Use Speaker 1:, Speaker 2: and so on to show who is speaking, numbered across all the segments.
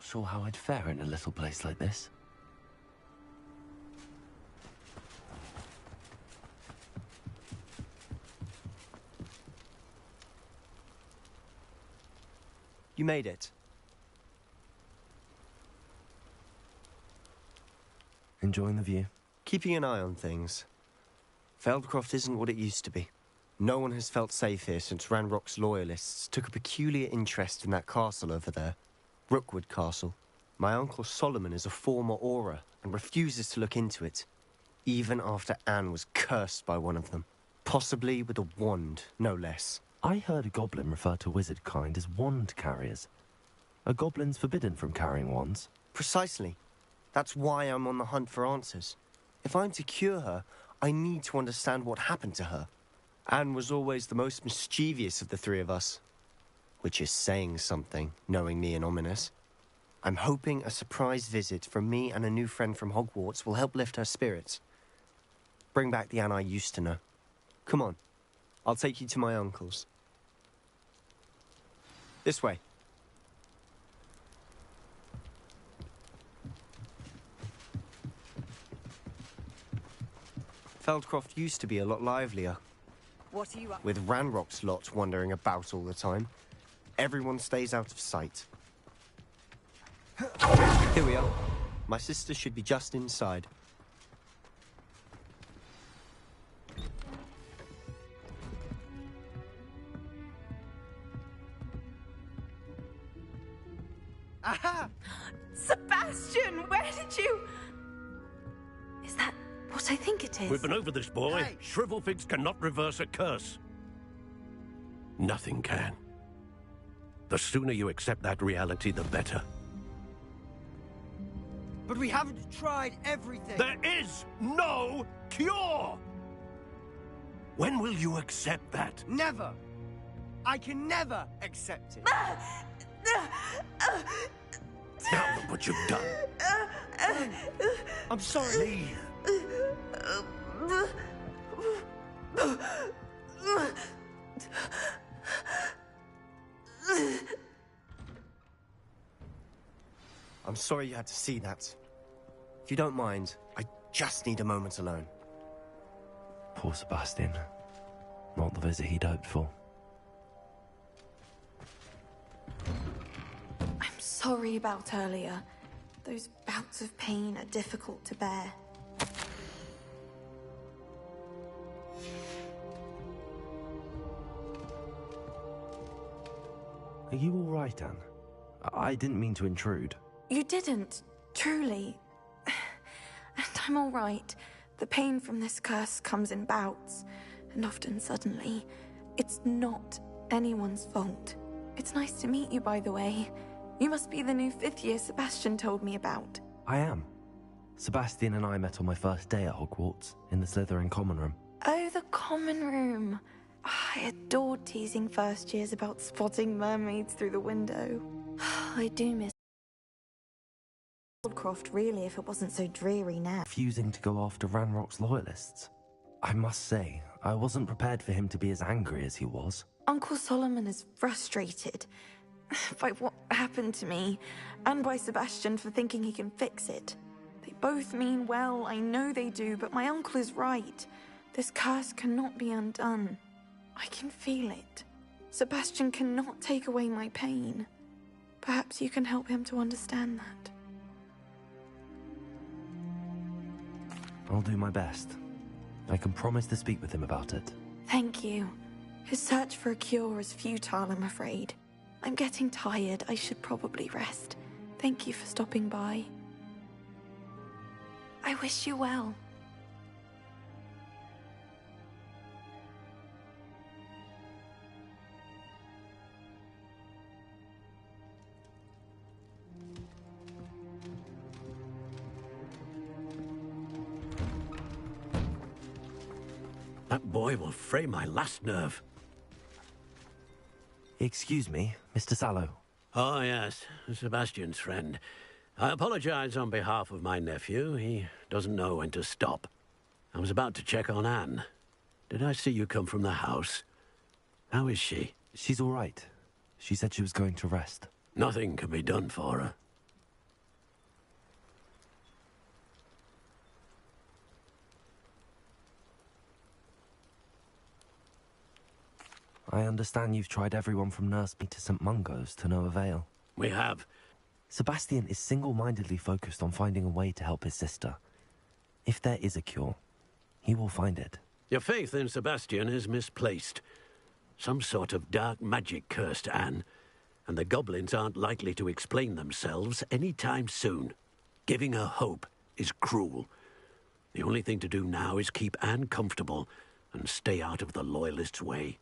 Speaker 1: not sure how I'd fare in a little place like this.
Speaker 2: You made it.
Speaker 1: Enjoying the view?
Speaker 2: Keeping an eye on things. Feldcroft isn't what it used to be. No one has felt safe here since Ranrock's loyalists took a peculiar interest in that castle over there. Rookwood Castle. My uncle Solomon is a former Auror and refuses to look into it, even after Anne was cursed by one of them. Possibly with a wand, no less.
Speaker 1: I heard a goblin refer to wizard kind as wand carriers. Are goblins forbidden from carrying wands?
Speaker 2: Precisely. That's why I'm on the hunt for answers. If I'm to cure her, I need to understand what happened to her. Anne was always the most mischievous of the three of us. Which is saying something, knowing me and Ominous. I'm hoping a surprise visit from me and a new friend from Hogwarts will help lift her spirits. Bring back the Anne I used to know. Come on. I'll take you to my uncle's. This way. Feldcroft used to be a lot livelier.
Speaker 3: What are you up?
Speaker 2: With Ranrock's lot wandering about all the time. Everyone stays out of sight. Here we are. My sister should be just inside.
Speaker 3: Aha! Sebastian, where did you...
Speaker 4: Is that what I think it is?
Speaker 5: We've been over this, boy.
Speaker 3: Hey.
Speaker 5: Shrivelfigs cannot reverse a curse. Nothing can. The sooner you accept that reality, the better.
Speaker 3: But we haven't tried everything.
Speaker 5: There is no cure! When will you accept that?
Speaker 3: Never. I can never accept it.
Speaker 5: Now look what you've done.
Speaker 3: I'm sorry.
Speaker 2: I'm sorry you had to see that. If you don't mind, I just need a moment alone.
Speaker 1: Poor Sebastian. Not the visit he'd hoped for.
Speaker 4: I'm sorry about earlier. Those bouts of pain are difficult to bear.
Speaker 1: Are you all right, Anne? I didn't mean to intrude.
Speaker 4: You didn't, truly. And I'm all right. The pain from this curse comes in bouts, and often suddenly. It's not anyone's fault. It's nice to meet you, by the way. You must be the new 5th year Sebastian told me about.
Speaker 1: I am. Sebastian and I met on my first day at Hogwarts, in the Slytherin common room.
Speaker 4: Oh, the common room. I adored teasing first years about spotting mermaids through the window. I do miss Feldcroft, really, if it wasn't so dreary now.
Speaker 1: Refusing to go after Ranrock's loyalists. I must say, I wasn't prepared for him to be as angry as he was.
Speaker 4: Uncle Solomon is frustrated by what happened to me, and by Sebastian for thinking he can fix it. They both mean well, I know they do, but my uncle is right. This curse cannot be undone. I can feel it. Sebastian cannot take away my pain. Perhaps you can help him to understand that.
Speaker 1: I'll do my best. I can promise to speak with him about it.
Speaker 4: Thank you. His search for a cure is futile, I'm afraid. I'm getting tired. I should probably rest. Thank you for stopping by. I wish you well.
Speaker 5: That boy will fray my last nerve.
Speaker 1: Excuse me, Mr. Sallow.
Speaker 5: Oh, yes, Sebastian's friend. I apologize on behalf of my nephew. He doesn't know when to stop. I was about to check on Anne. Did I see you come from the house? How is she?
Speaker 1: She's all right. She said she was going to rest.
Speaker 5: Nothing can be done for her.
Speaker 1: I understand you've tried everyone from Nurseby to St. Mungo's to no avail.
Speaker 5: We have.
Speaker 1: Sebastian is single-mindedly focused on finding a way to help his sister. If there is a cure, he will find it.
Speaker 5: Your faith in Sebastian is misplaced. Some sort of dark magic cursed Anne, and the goblins aren't likely to explain themselves anytime soon. Giving her hope is cruel. The only thing to do now is keep Anne comfortable and stay out of the Loyalists' way.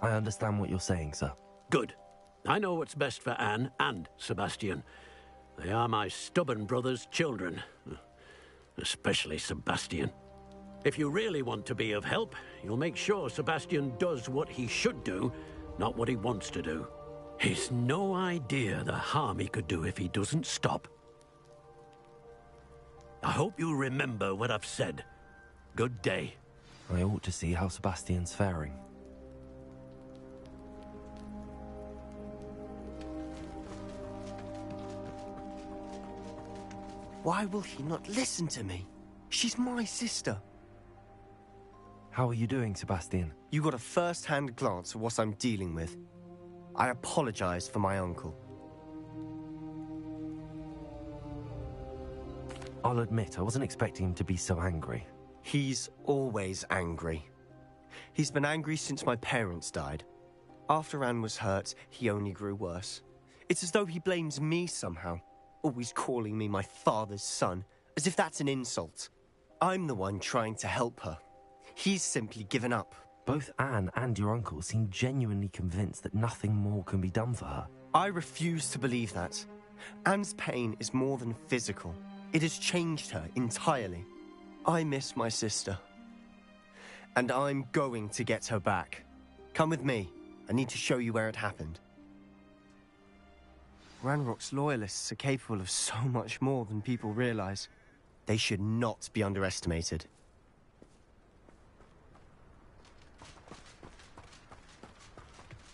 Speaker 1: I understand what you're saying, sir.
Speaker 5: Good. I know what's best for Anne and Sebastian. They are my stubborn brother's children. Especially Sebastian. If you really want to be of help, you'll make sure Sebastian does what he should do, not what he wants to do. He's no idea the harm he could do if he doesn't stop. I hope you remember what I've said. Good day.
Speaker 1: I ought to see how Sebastian's faring.
Speaker 2: Why will he not listen to me? She's my sister.
Speaker 1: How are you doing, Sebastian?
Speaker 2: You got a first-hand glance at what I'm dealing with. I apologize for my uncle.
Speaker 1: I'll admit, I wasn't expecting him to be so angry.
Speaker 2: He's always angry. He's been angry since my parents died. After Anne was hurt, he only grew worse. It's as though he blames me somehow, always calling me my father's son, as if that's an insult. I'm the one trying to help her. He's simply given up.
Speaker 1: Both Anne and your uncle seem genuinely convinced that nothing more can be done for her.
Speaker 2: I refuse to believe that. Anne's pain is more than physical. It has changed her entirely. I miss my sister. And I'm going to get her back. Come with me. I need to show you where it happened. Ranrock's loyalists are capable of so much more than people realize. They should not be underestimated.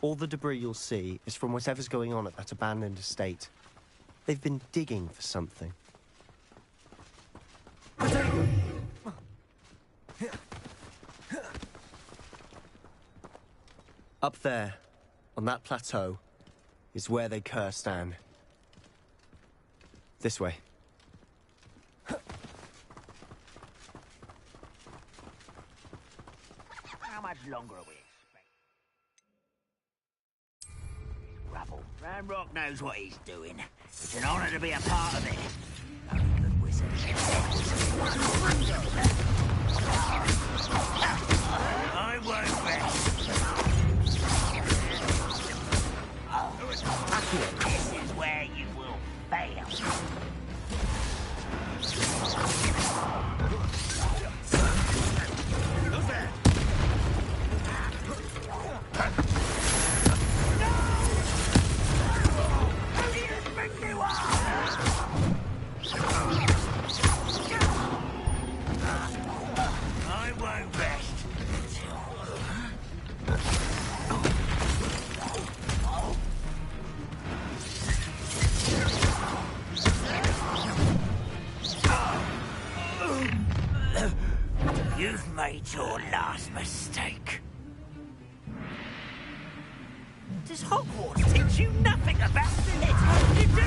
Speaker 2: All the debris you'll see is from whatever's going on at that abandoned estate. They've been digging for something. Up there, on that plateau, is where they cursed Anne. This way.
Speaker 6: How much longer are we expecting? Rubble. Ranrock knows what he's doing. It's an honor to be a part of it. Only good wizard. I won't rest. This is where you will fail. Who's there? No! Who do you think you are? I won't rest. You've made your last mistake. Does Hogwarts teach you nothing about it? What did you do?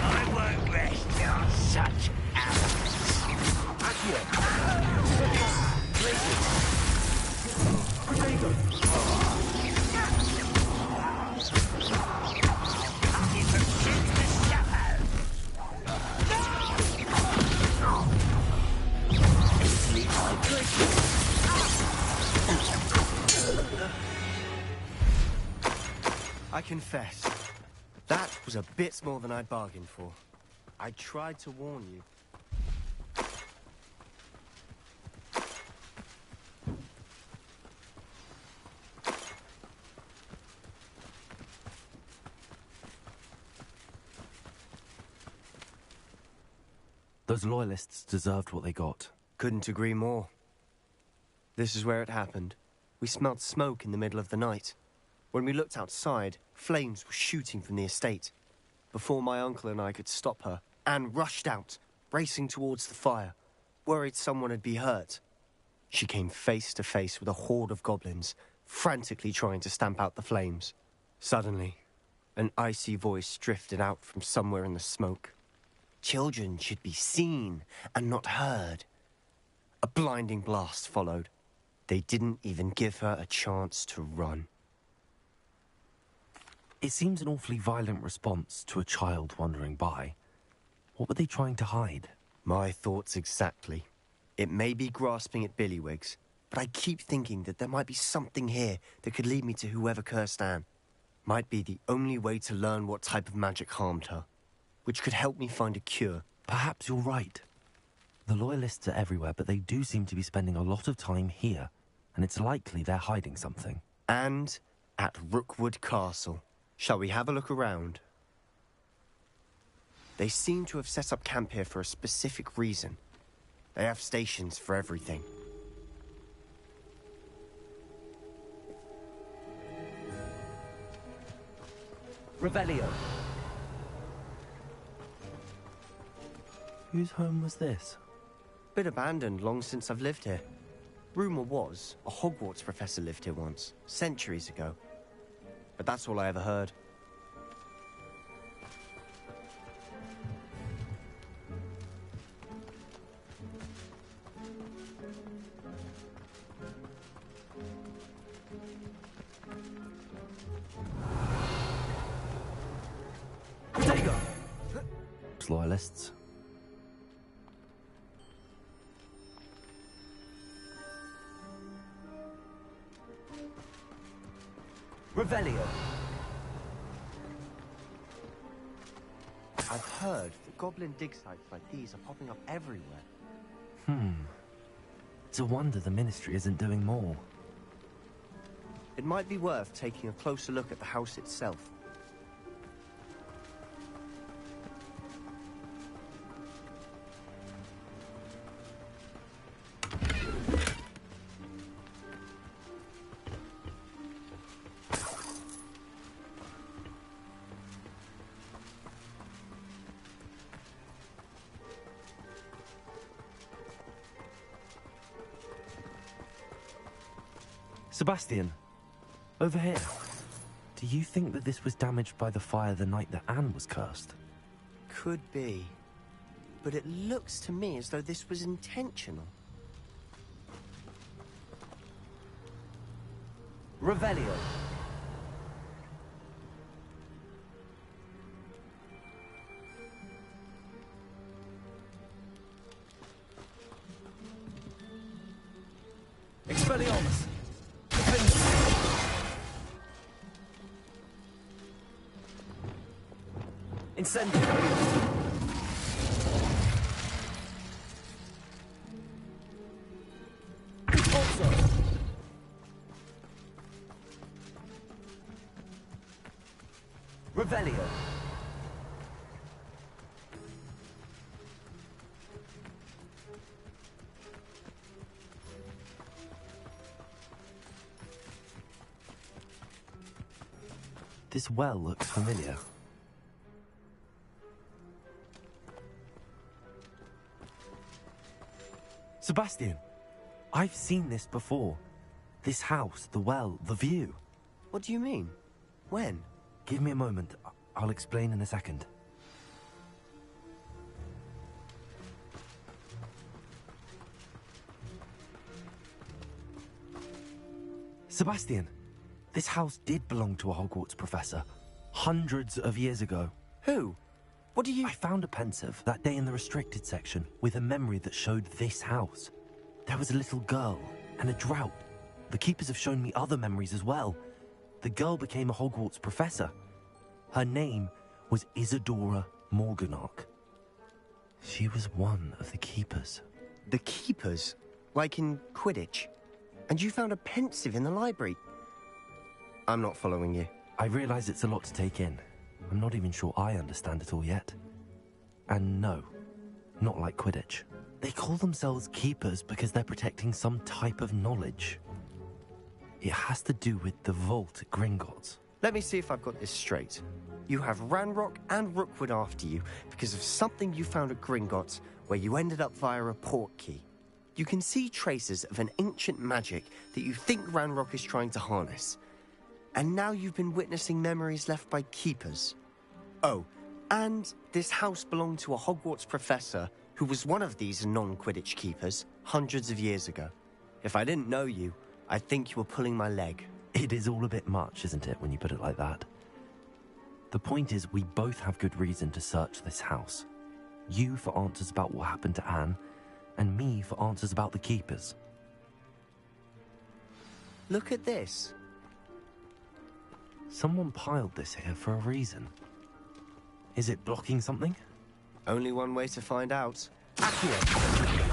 Speaker 6: I won't rest. You're such
Speaker 2: I confess, that was a bit more than I'd bargained for. I tried to warn you.
Speaker 1: Those loyalists deserved what they got.
Speaker 2: Couldn't agree more. This is where it happened. We smelled smoke in the middle of the night. When we looked outside, flames were shooting from the estate. Before my uncle and I could stop her, Anne rushed out, racing towards the fire, worried someone had been hurt. She came face to face with a horde of goblins, frantically trying to stamp out the flames. Suddenly, an icy voice drifted out from somewhere in the smoke. Children should be seen and not heard. A blinding blast followed. They didn't even give her a chance to run.
Speaker 1: It seems an awfully violent response to a child wandering by. What were they trying to hide?
Speaker 2: My thoughts exactly. It may be grasping at billywhigs, but I keep thinking that there might be something here that could lead me to whoever cursed Anne. Might be the only way to learn what type of magic harmed her, which could help me find a cure.
Speaker 1: Perhaps you're right. The Loyalists are everywhere, but they do seem to be spending a lot of time here, and it's likely they're hiding something.
Speaker 2: And at Rookwood Castle. Shall we have a look around? They seem to have set up camp here for a specific reason. They have stations for everything.
Speaker 1: Revelio. Whose home was this?
Speaker 2: Been abandoned long since I've lived here. Rumour was a Hogwarts professor lived here once, centuries ago. But that's all I ever heard.
Speaker 1: Loyalists.
Speaker 2: Revelio. I've heard that goblin dig sites like these are popping up everywhere.
Speaker 1: It's a wonder the Ministry isn't doing more.
Speaker 2: It might be worth taking a closer look at the house itself.
Speaker 1: Sebastian, over here. Do you think that this was damaged by the fire the night that Anne was cursed?
Speaker 2: Could be. But it looks to me as though this was intentional.
Speaker 1: Revelio. Expelliarmus. Incendio. Also. Revelio. This well looks familiar. Sebastian, I've seen this before. This house, the well, the view.
Speaker 2: What do you mean? When?
Speaker 1: Give me a moment. I'll explain in a second. Sebastian, this house did belong to a Hogwarts professor. Hundreds of years ago.
Speaker 2: Who? What do you...
Speaker 1: I found a pensive that day in the restricted section with a memory that showed this house. There was a little girl and a drought. The keepers have shown me other memories as well. The girl became a Hogwarts professor. Her name was Isadora Morganach. She was one of the keepers.
Speaker 2: The keepers? Like in Quidditch? And you found a pensive in the library? I'm not following you.
Speaker 1: I realize it's a lot to take in. I'm not even sure I understand it all yet. And no, not like Quidditch. They call themselves keepers because they're protecting some type of knowledge. It has to do with the vault at Gringotts.
Speaker 2: Let me see if I've got this straight. You have Ranrock and Rookwood after you because of something you found at Gringotts where you ended up via a port key. You can see traces of an ancient magic that you think Ranrock is trying to harness. And now you've been witnessing memories left by keepers. Oh, and this house belonged to a Hogwarts professor who was one of these non-Quidditch keepers hundreds of years ago. If I didn't know you, I'd think you were pulling my leg.
Speaker 1: It is all a bit much, isn't it, when you put it like that? The point is, we both have good reason to search this house. You for answers about what happened to Anne, and me for answers about the keepers.
Speaker 2: Look at this.
Speaker 1: Someone piled this here for a reason. Is it blocking something?
Speaker 2: Only one way to find out.
Speaker 3: Accio.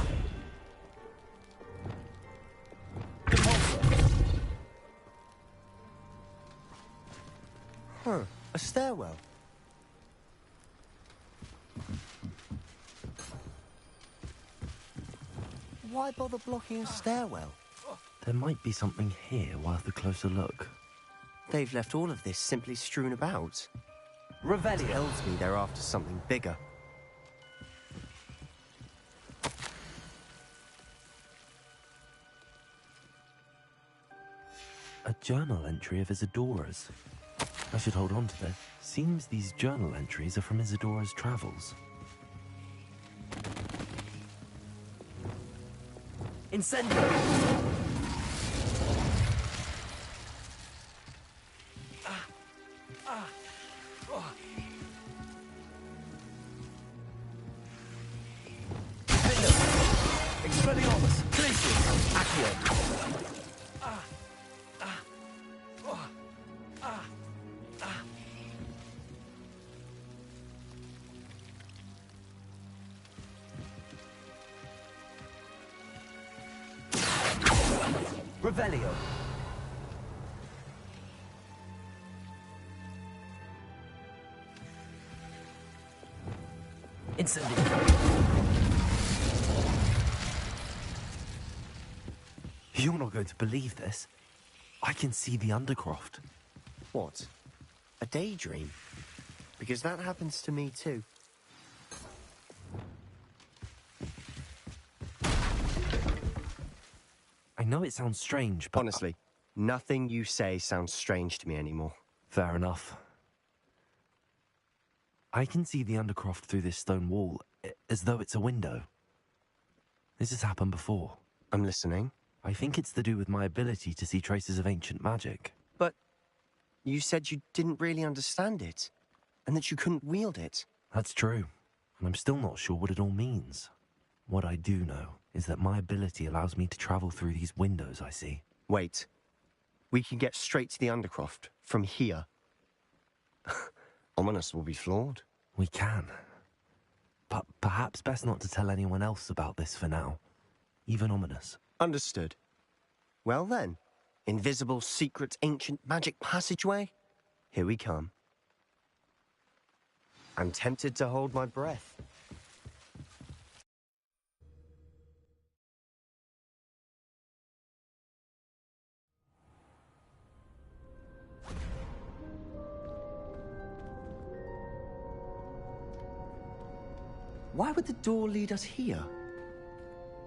Speaker 2: Huh, a stairwell. Why bother blocking a stairwell?
Speaker 1: There might be something here worth a closer look.
Speaker 2: They've left all of this simply strewn about.
Speaker 3: Revelio.
Speaker 2: Tells me they're after something bigger.
Speaker 1: A journal entry of Isadora's. I should hold on to this. Seems these journal entries are from Isadora's travels.
Speaker 3: Incendio. Expelliarmus. Glacius. Accio. Revelio. Incendio.
Speaker 1: You're not going to believe this. I can see the Undercroft.
Speaker 2: What? A daydream? Because that happens to me too.
Speaker 1: I know it sounds strange, but...
Speaker 2: Honestly, nothing you say sounds strange to me anymore.
Speaker 1: Fair enough. I can see the Undercroft through this stone wall, as though it's a window. This has happened before.
Speaker 2: I'm listening.
Speaker 1: I think it's to do with my ability to see traces of ancient magic.
Speaker 2: But you said you didn't really understand it, and that you couldn't wield it.
Speaker 1: That's true, and I'm still not sure what it all means. What I do know is that my ability allows me to travel through these windows I see.
Speaker 2: Wait. We can get straight to the Undercroft from here. Ominous will be floored.
Speaker 1: We can. But perhaps best not to tell anyone else about this for now. Even Ominous.
Speaker 2: Understood. Well then, invisible, secret, ancient magic passageway? Here we come. I'm tempted to hold my breath. Why would the door lead us here?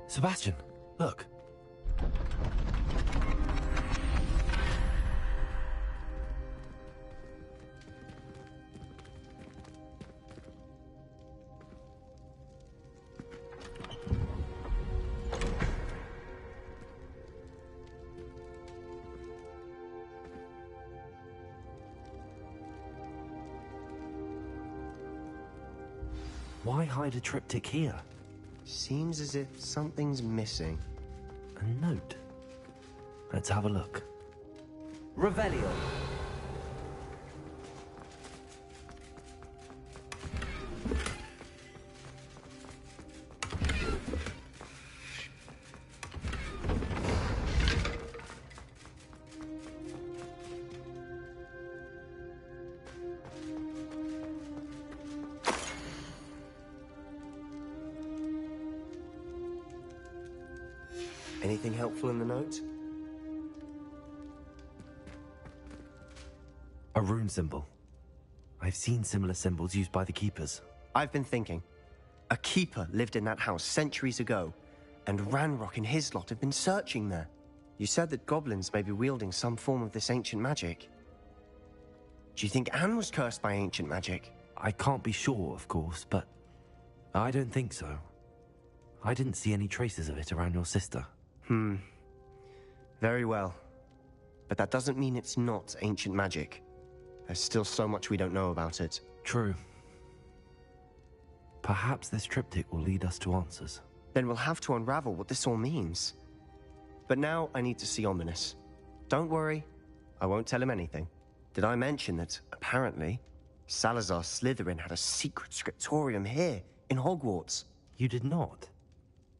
Speaker 1: Sebastian, look. Why hide a triptych here?
Speaker 2: Seems as if something's missing.
Speaker 1: A note. Let's have a look.
Speaker 3: Revelio.
Speaker 2: Anything helpful in the note?
Speaker 1: A rune symbol. I've seen similar symbols used by the keepers.
Speaker 2: I've been thinking. A keeper lived in that house centuries ago, and Ranrock and his lot have been searching there. You said that goblins may be wielding some form of this ancient magic. Do you think Anne was cursed by ancient magic?
Speaker 1: I can't be sure, of course, but I don't think so. I didn't see any traces of it around your sister.
Speaker 2: Very well. But that doesn't mean it's not ancient magic. There's still so much we don't know about it.
Speaker 1: True. Perhaps this triptych will lead us to answers.
Speaker 2: Then we'll have to unravel what this all means. But now I need to see Ominous. Don't worry, I won't tell him anything. Did I mention that, apparently, Salazar Slytherin had a secret scriptorium here, in Hogwarts?
Speaker 1: You did not?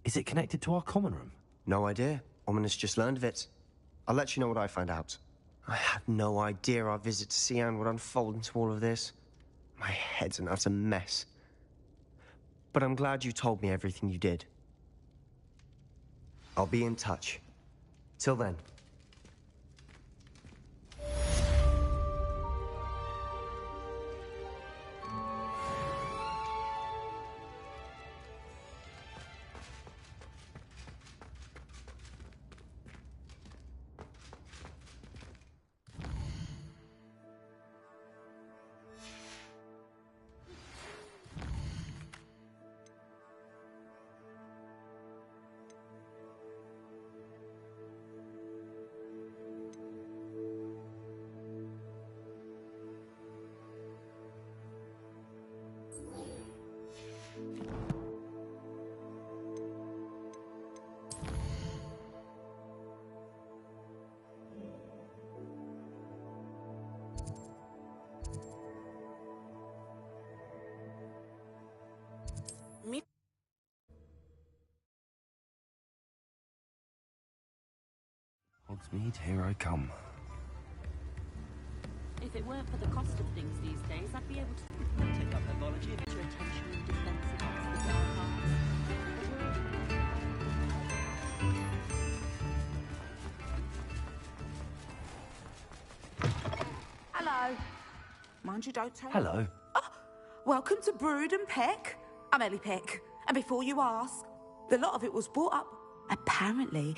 Speaker 1: Is it connected to our common room?
Speaker 2: No idea. Ominous just learned of it. I'll let you know what I find out. I had no idea our visit to Cian would unfold into all of this. My head's an utter mess. But I'm glad you told me everything you did. I'll be in touch. Till then.
Speaker 1: Hogsmeade, here I come.
Speaker 7: If it weren't for the cost of things these days, I'd be able to take up herbology if it's your attention and defense against the dark arts.
Speaker 8: Hello. Mind you don't tell.
Speaker 1: Hello.
Speaker 8: Oh, welcome to Brood and Peck. I'm Ellie Peck. And before you ask, the lot of it was brought up. Apparently,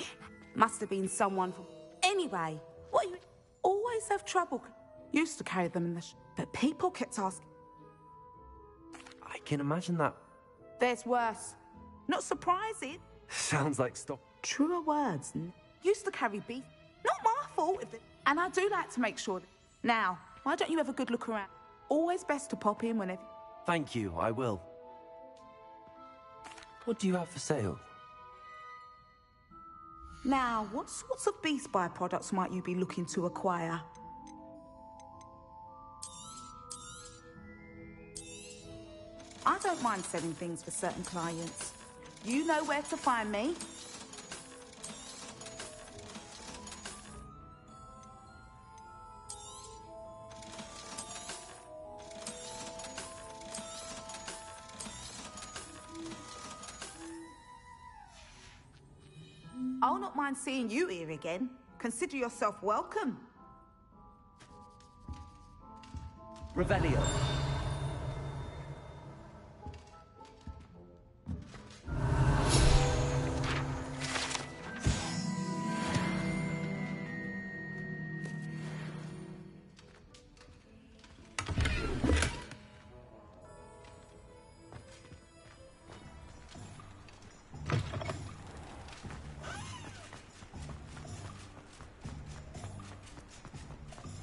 Speaker 8: must have been someone from... Anyway, what you always have trouble. Used to carry them in the... But people kept asking.
Speaker 1: I can imagine that.
Speaker 8: There's worse. Not surprising.
Speaker 1: Sounds like stop.
Speaker 8: Truer words. Used to carry beef. Not my fault. And I do like to make sure... Now, why don't you have a good look around? Always best to pop in whenever...
Speaker 1: Thank you, I will. What do you have for sale?
Speaker 8: Now, what sorts of beast byproducts might you be looking to acquire? I don't mind selling things for certain clients. You know where to find me. I'll not mind seeing you here again. Consider yourself welcome.
Speaker 1: Revelio.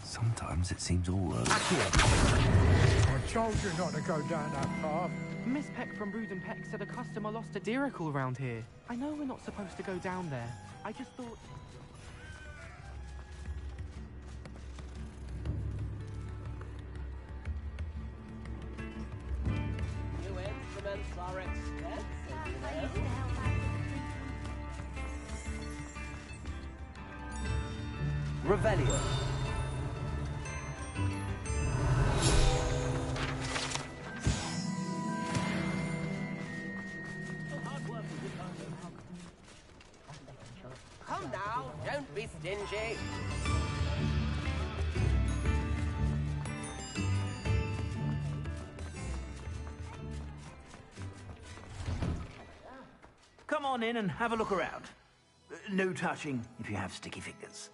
Speaker 1: Sometimes it seems all over.
Speaker 9: I told you not to go down that path.
Speaker 10: Miss Peck from Brood and Peck said a customer lost a deeracle around here. I know we're not supposed to go down there. I just thought...
Speaker 6: New instruments are expensive.
Speaker 1: Revelio.
Speaker 11: Don't be stingy.
Speaker 6: Come on in and have a look around. No touching if you have sticky fingers.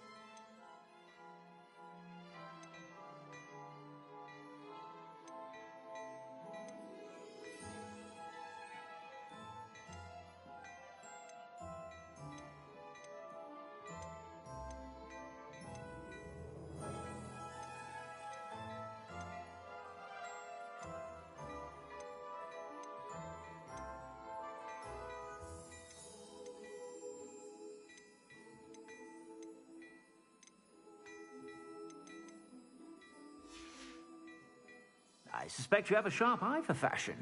Speaker 6: I suspect you have a sharp eye for fashion.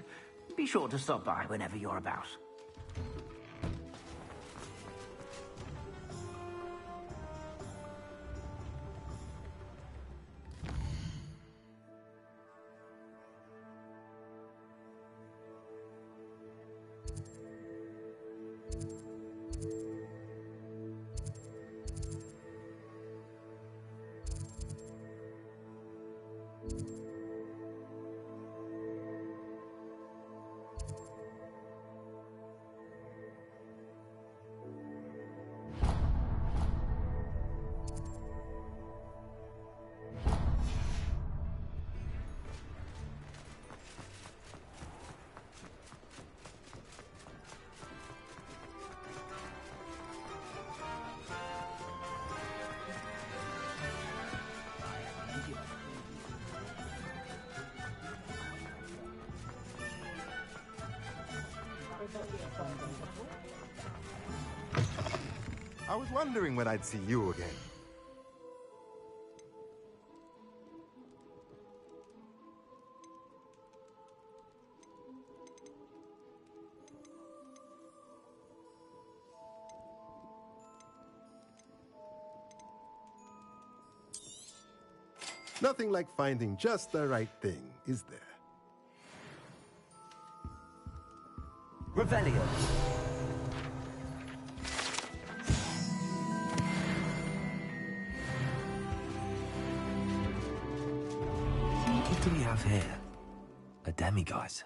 Speaker 6: Be sure to stop by whenever you're about.
Speaker 12: I was wondering when I'd see you again. Nothing like finding just the right thing, is there?
Speaker 6: Revelio.
Speaker 1: What do we have here? A demiguise.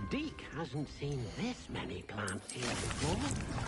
Speaker 5: Deke hasn't seen this many plants here before.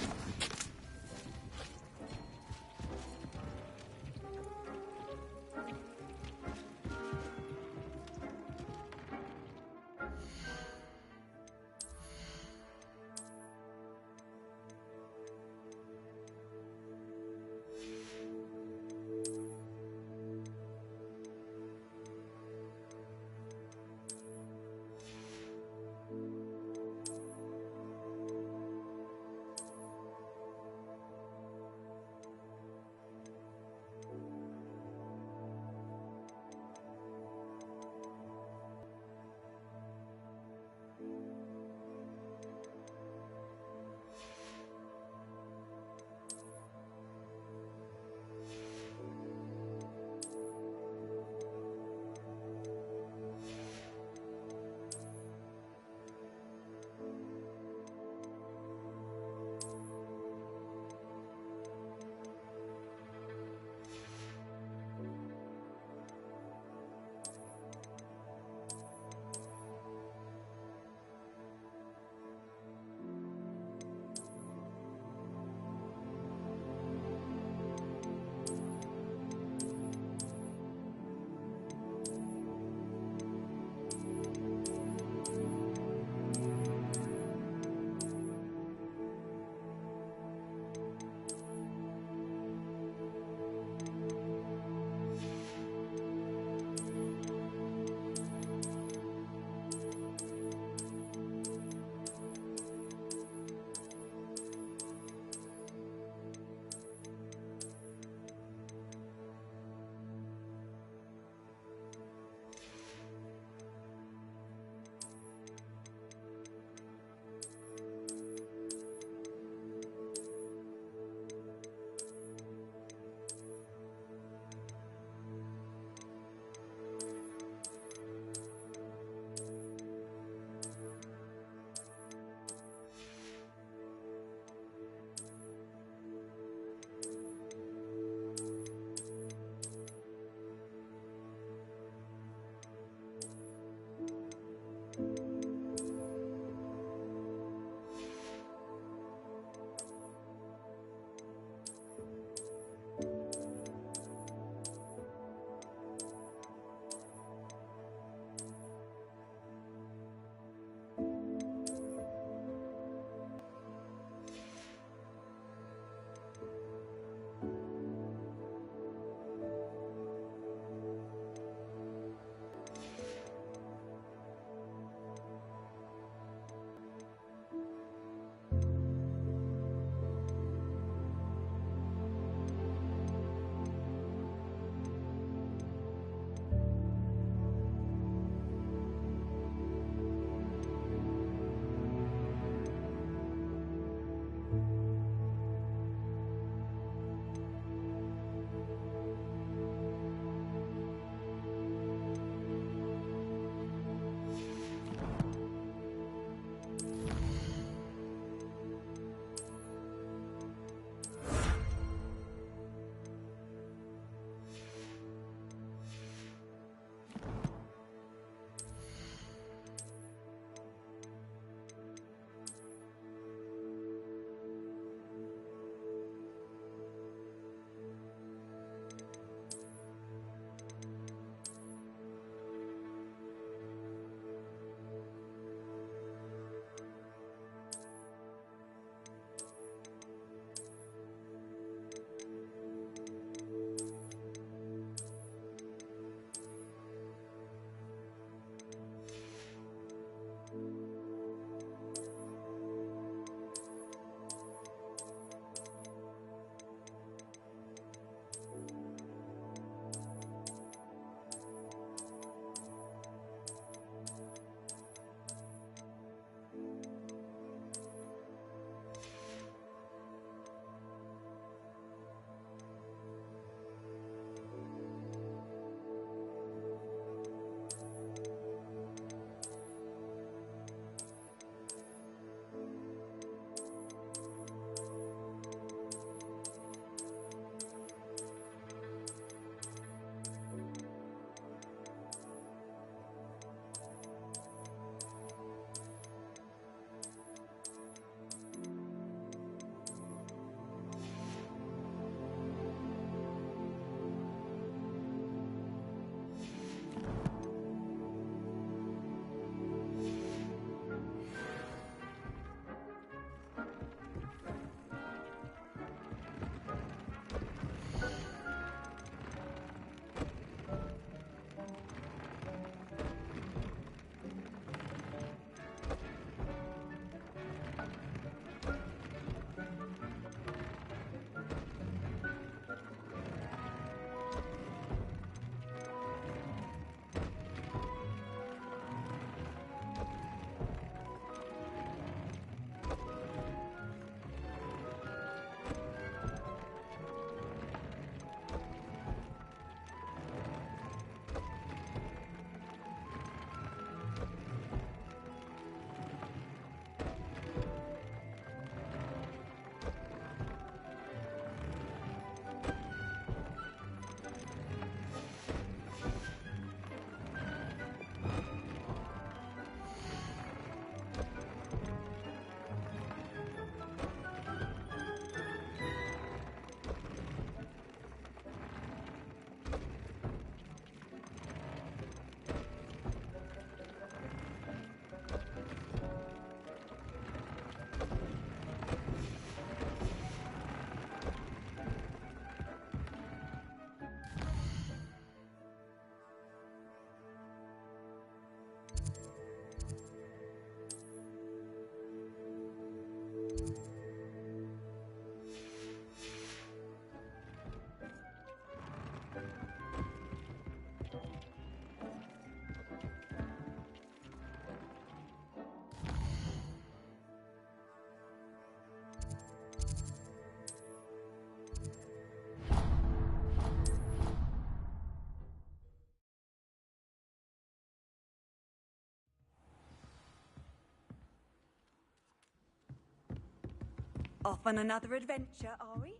Speaker 8: Off on another adventure, are we?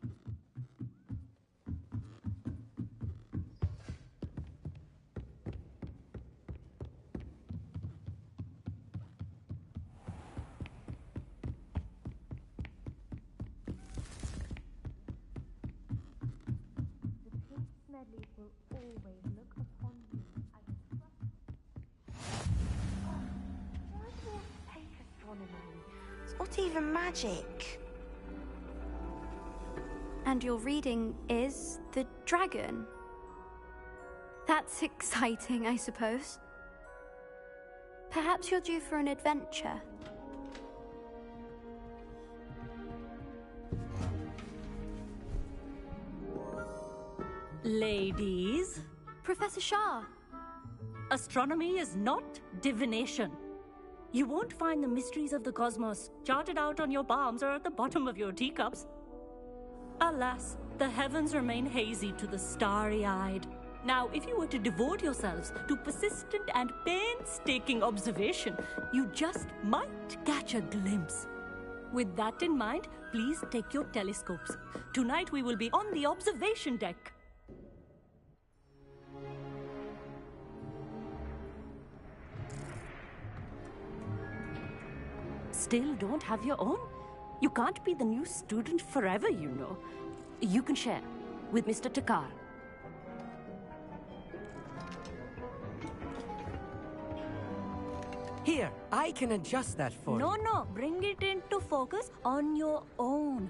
Speaker 4: It's not even magic.
Speaker 11: And your reading is the dragon. That's exciting, I suppose. Perhaps you're due for an adventure.
Speaker 13: Ladies.
Speaker 11: Professor Shah.
Speaker 13: Astronomy is not divination. You won't find the mysteries of the cosmos charted out on your palms or at the bottom of your teacups. Alas, the heavens remain hazy to the starry-eyed. Now, if you were to devote yourselves to persistent and painstaking observation, you just might catch a glimpse. With that in mind, please take your telescopes. Tonight we will be on the observation deck. Still don't have your own? You can't be the new student forever, you know. You can share with Mr. Takar.
Speaker 14: Here, I can adjust that for you.
Speaker 13: No, bring it into focus on your own.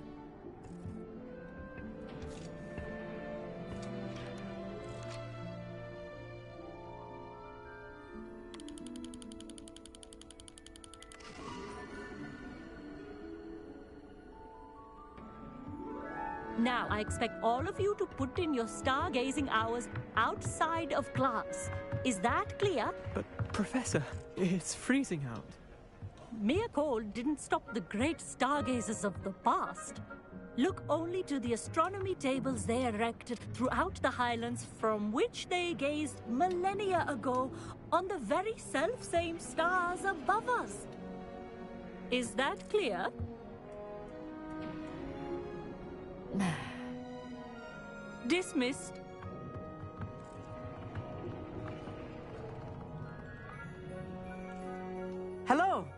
Speaker 13: Now, I expect all of you to put in your stargazing hours outside of class. Is that clear?
Speaker 10: But, Professor, it's freezing out.
Speaker 13: Mere cold didn't stop the great stargazers of the past. Look only to the astronomy tables they erected throughout the highlands from which they gazed millennia ago on the very self-same stars above us. Is that clear? Dismissed.
Speaker 14: Hello.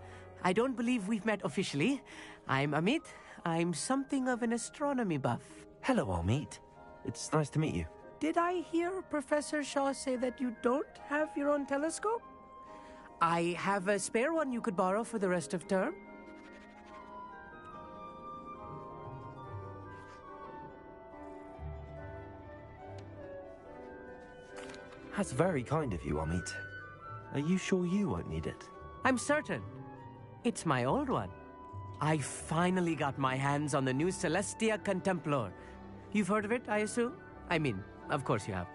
Speaker 14: I don't believe we've met officially. I'm Amit. I'm something of an astronomy buff.
Speaker 1: Hello, Amit. It's nice to meet you.
Speaker 14: Did I hear Professor Shaw say that you don't have your own telescope? I have a spare one you could borrow for the rest of term.
Speaker 1: That's very kind of you, Amit. Are you sure you won't need it?
Speaker 14: I'm certain. It's my old one. I finally got my hands on the new Celestia Contemplar. You've heard of it, I assume? I mean, of course you have.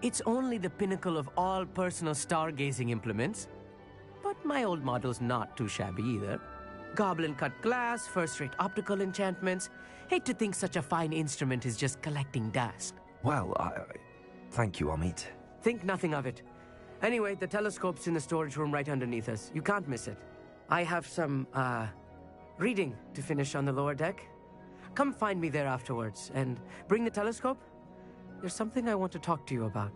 Speaker 14: It's only the pinnacle of all personal stargazing implements. But my old model's not too shabby either. Goblin-cut glass, first-rate optical enchantments. Hate to think such a fine instrument is just collecting dust.
Speaker 1: Well, thank you, Amit.
Speaker 14: Think nothing of it. Anyway, the telescope's in the storage room right underneath us. You can't miss it. I have some, reading to finish on the lower deck. Come find me there afterwards, and bring the telescope. There's something I want to talk to you about.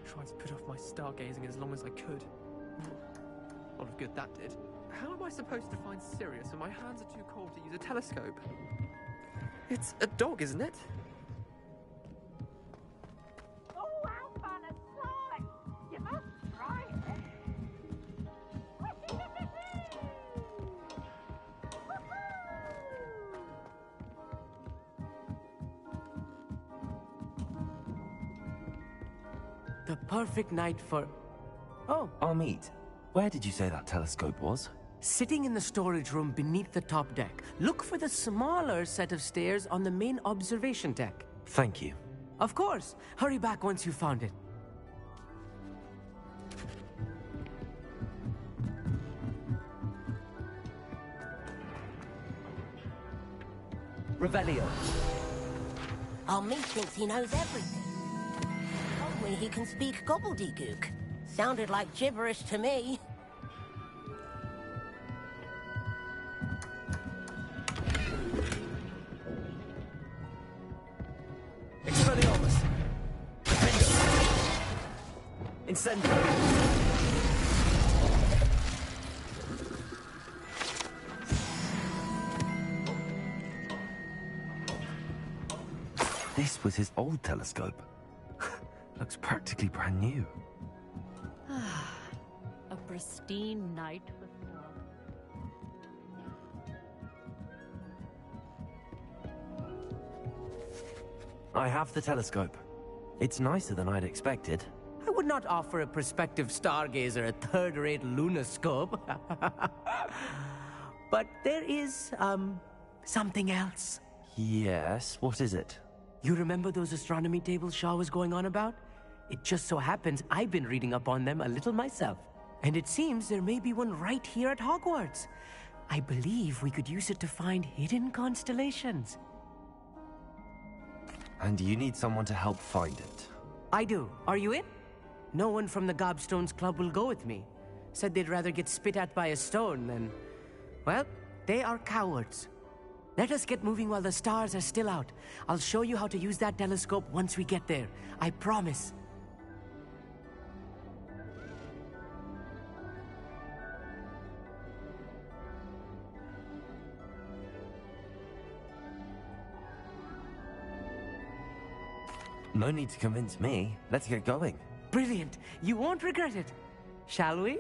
Speaker 10: Tried to put off my stargazing as long as I could. A lot of good that did. How am I supposed to find Sirius when my hands are too cold to use a telescope? It's a dog, isn't it?
Speaker 15: Oh, how fun a sight! You must try it.
Speaker 14: The perfect night for... Oh.
Speaker 1: Amit, where did you say that telescope was?
Speaker 14: Sitting in the storage room beneath the top deck. Look for the smaller set of stairs on the main observation deck.
Speaker 1: Thank you.
Speaker 14: Of course. Hurry back once you've found it. Revelio.
Speaker 16: Amit thinks he knows everything. Told me he can speak gobbledygook. Sounded like gibberish to me.
Speaker 14: Expelliarmus!
Speaker 1: Incendio! This was his old telescope. Looks practically brand new.
Speaker 13: A pristine night for stars.
Speaker 1: I have the telescope. It's nicer than I'd expected.
Speaker 14: I would not offer a prospective stargazer a third-rate lunoscope. But there is, something else.
Speaker 1: Yes, what is it?
Speaker 14: You remember those astronomy tables Shaw was going on about? It just so happens I've been reading up on them a little myself. And it seems there may be one right here at Hogwarts. I believe we could use it to find hidden constellations.
Speaker 1: And you need someone to help find it.
Speaker 14: I do. Are you in? No one from the Gobstones Club will go with me. Said they'd rather get spit at by a stone than... Well, they are cowards. Let us get moving while the stars are still out. I'll show you how to use that telescope once we get there. I promise.
Speaker 1: No need to convince me. Let's get going.
Speaker 14: Brilliant. You won't regret it. Shall we?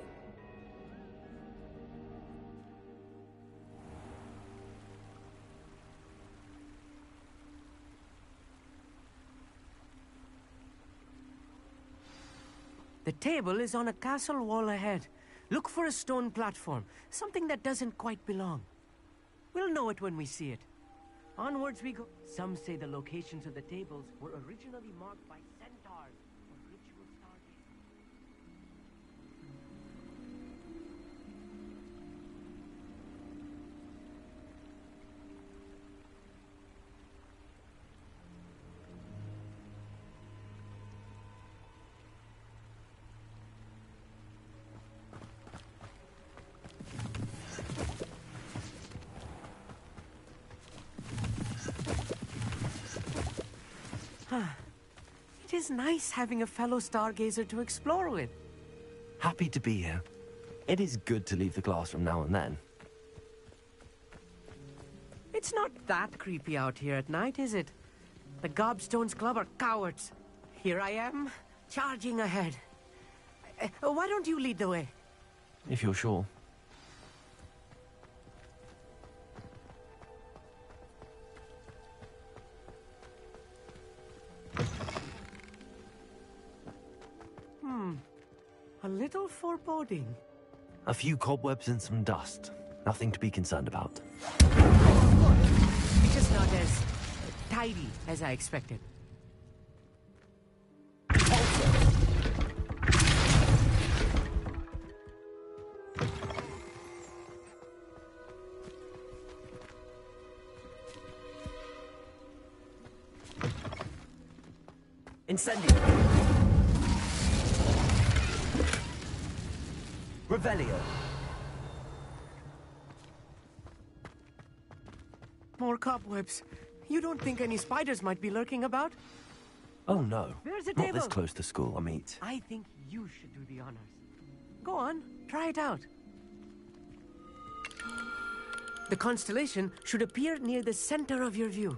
Speaker 14: The table is on a castle wall ahead. Look for a stone platform, something that doesn't quite belong. We'll know it when we see it. Onwards we go. Some say the locations of the tables were originally marked by centaurs or ritual stargazing. It is nice having a fellow stargazer to explore with.
Speaker 1: Happy to be here. It is good to leave the classroom now and then.
Speaker 14: It's not that creepy out here at night, is it? The Gobstones Club are cowards. Here I am, charging ahead. Why don't you lead the way?
Speaker 1: If you're sure.
Speaker 14: A little foreboding.
Speaker 1: A few cobwebs and some dust. Nothing to be concerned about.
Speaker 14: It's just not as tidy as I expected.
Speaker 1: Incendio! Revelio!
Speaker 14: More cobwebs. You don't think any spiders might be lurking about?
Speaker 1: Oh no.
Speaker 14: There's a
Speaker 1: Not
Speaker 14: table.
Speaker 1: this close to school, Amit.
Speaker 14: I think you should do the honors. Go on, try it out. The constellation should appear near the center of your view.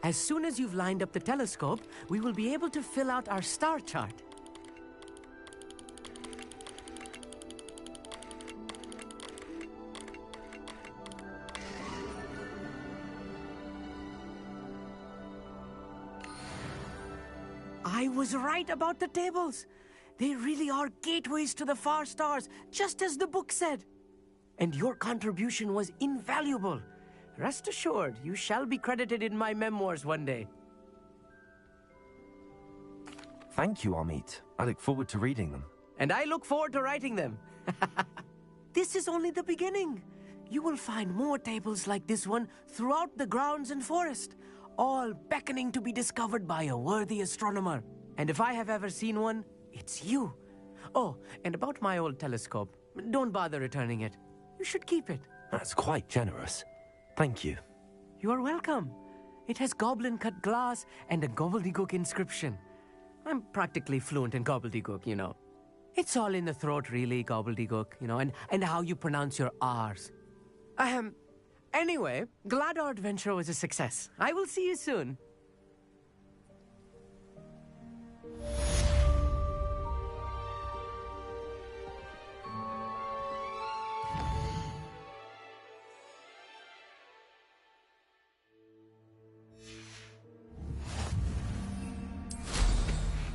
Speaker 14: As soon as you've lined up the telescope, we will be able to fill out our star chart. I was right about the tables. They really are gateways to the far stars, just as the book said. And your contribution was invaluable. Rest assured, you shall be credited in my memoirs one day.
Speaker 1: Thank you, Amit. I look forward to reading them.
Speaker 14: And I look forward to writing them. This is only the beginning. You will find more tables like this one throughout the grounds and forest, all beckoning to be discovered by a worthy astronomer. And if I have ever seen one, it's you. Oh, and about my old telescope. Don't bother returning it. You should keep it.
Speaker 1: That's quite generous. Thank you.
Speaker 14: You are welcome. It has goblin-cut glass and a gobbledygook inscription. I'm practically fluent in gobbledygook, you know. It's all in the throat, really, gobbledygook, you know, and how you pronounce your R's. Anyway, glad our adventure was a success. I will see you soon.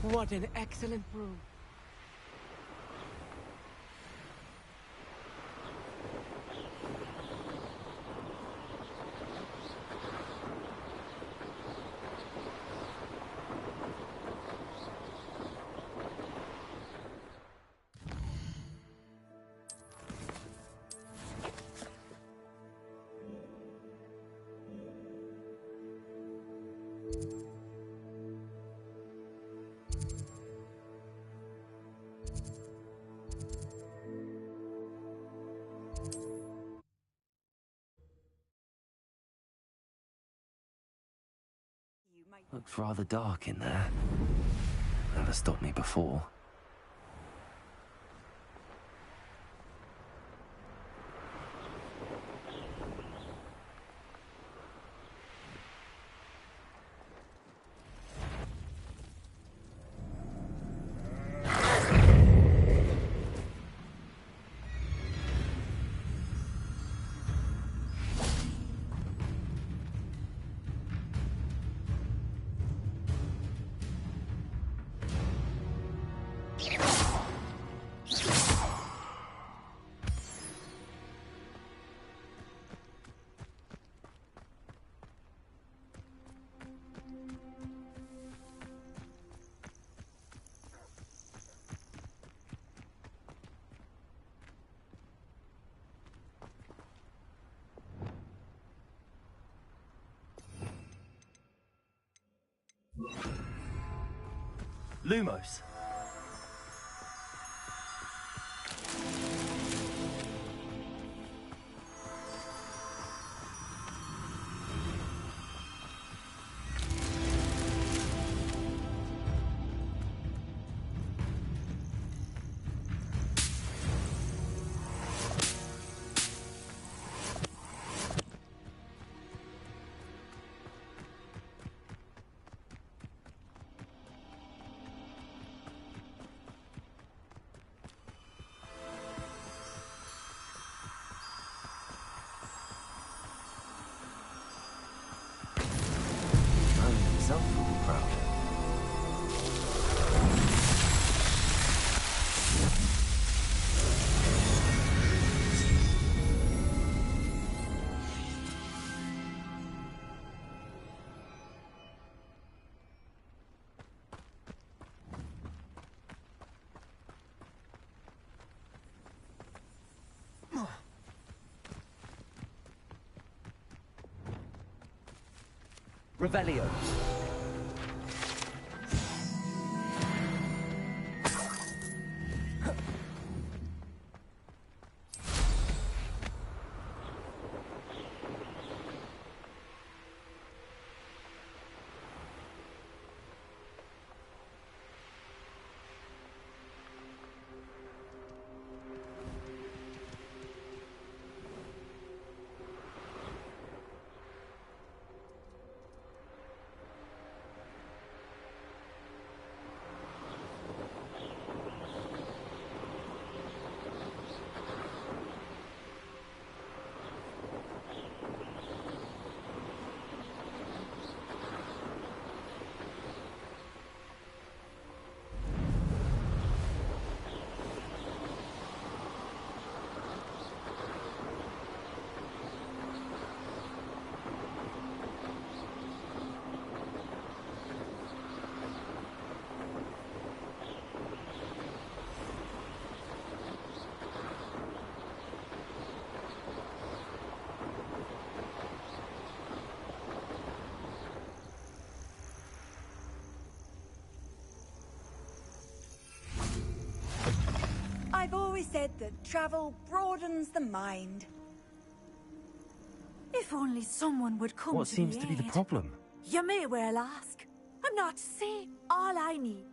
Speaker 14: What an excellent brew.
Speaker 1: Looks rather dark in there. Never stopped me before. Lumos. Himself will be proud. Revelio.
Speaker 17: always said that travel broadens the mind.
Speaker 18: If only someone would come
Speaker 1: What
Speaker 18: to
Speaker 1: seems
Speaker 18: the
Speaker 1: to be the
Speaker 18: aid.
Speaker 1: problem?
Speaker 18: You may well ask. I'm not saying all I need.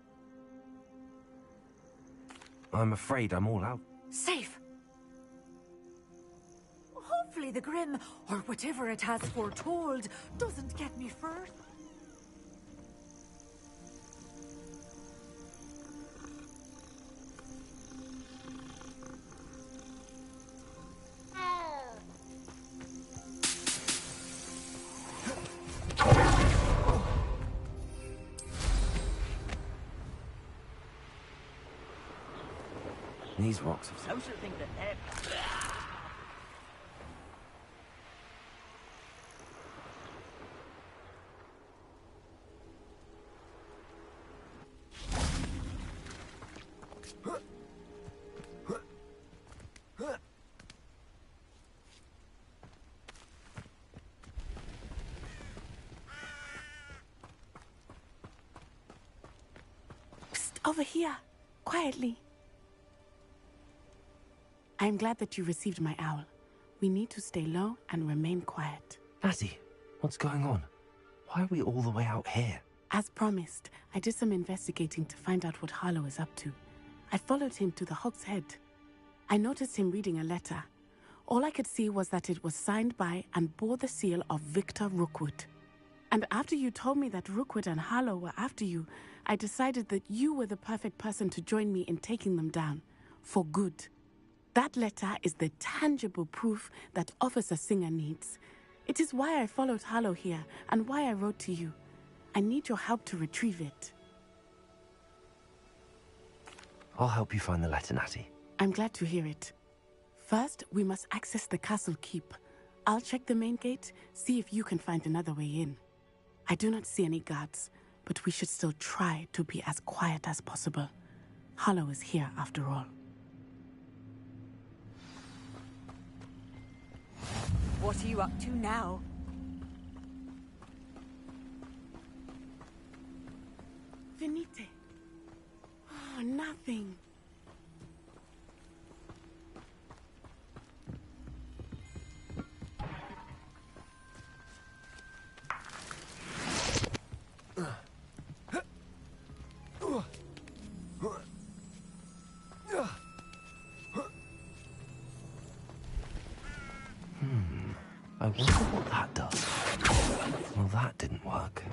Speaker 1: I'm afraid I'm all out.
Speaker 18: Safe. Hopefully the Grim, or whatever it has foretold, doesn't get me first.
Speaker 1: These rocks have...
Speaker 6: Social think that they're...
Speaker 8: Psst, over here. Quietly. I'm glad that you received my owl. We need to stay low and remain quiet.
Speaker 1: Natty, what's going on? Why are we all the way out here?
Speaker 8: As promised, I did some investigating to find out what Harlow is up to. I followed him to the Hog's Head. I noticed him reading a letter. All I could see was that it was signed by and bore the seal of Victor Rookwood. And after you told me that Rookwood and Harlow were after you, I decided that you were the perfect person to join me in taking them down. For good. That letter is the tangible proof that Officer Singer needs. It is why I followed Harlow here and why I wrote to you. I need your help to retrieve it.
Speaker 1: I'll help you find the letter, Natty.
Speaker 8: I'm glad to hear it. First, we must access the castle keep. I'll check the main gate, see if you can find another way in. I do not see any guards, but we should still try to be as quiet as possible. Harlow is here after all.
Speaker 18: What are you up to now?
Speaker 8: Venite. Oh, nothing.
Speaker 1: I wonder what that does. Well, that didn't work.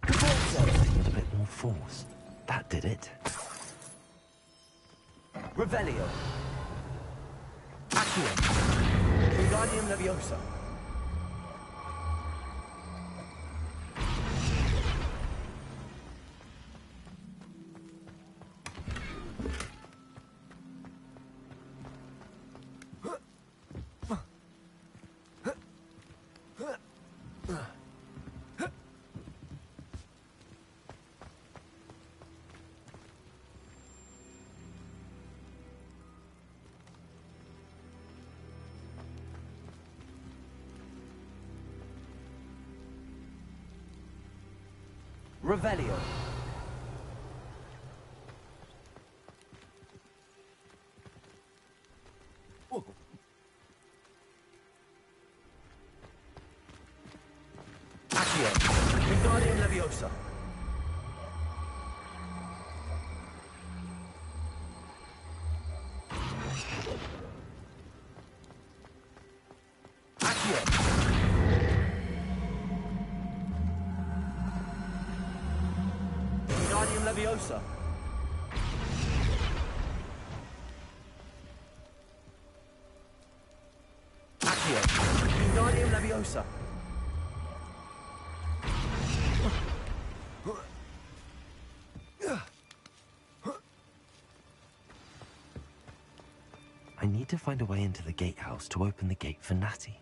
Speaker 1: With a bit more force. That did it.
Speaker 3: Revelio. Accio. Wingardium Leviosa. Revelio. Accio. Wingardium Leviosa. Wingardium Leviosa. Accio. Wingardium Leviosa.
Speaker 1: I need to find a way into the gatehouse to open the gate for Natty.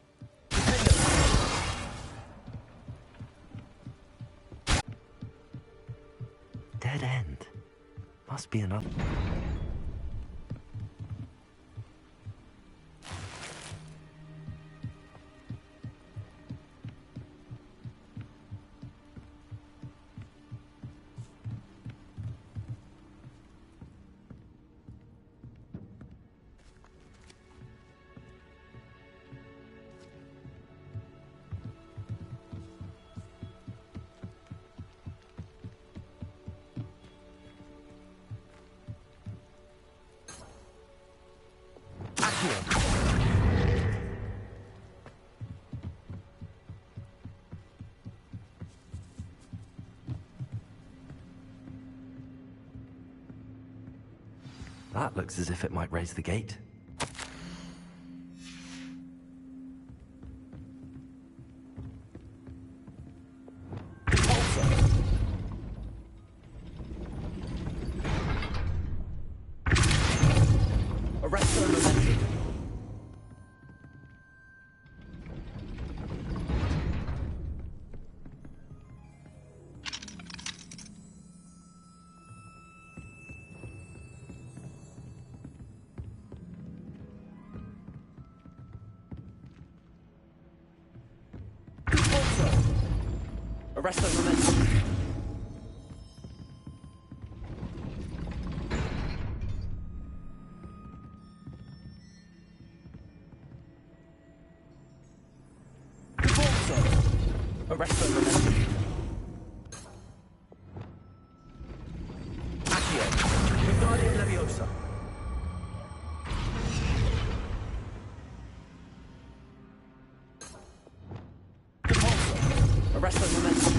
Speaker 1: Dead end. Must be another. That looks as if it might raise the gate.
Speaker 2: Arresto momentum. Arresto momentum. Accio. Wingardium Leviosa. Arresto momentum.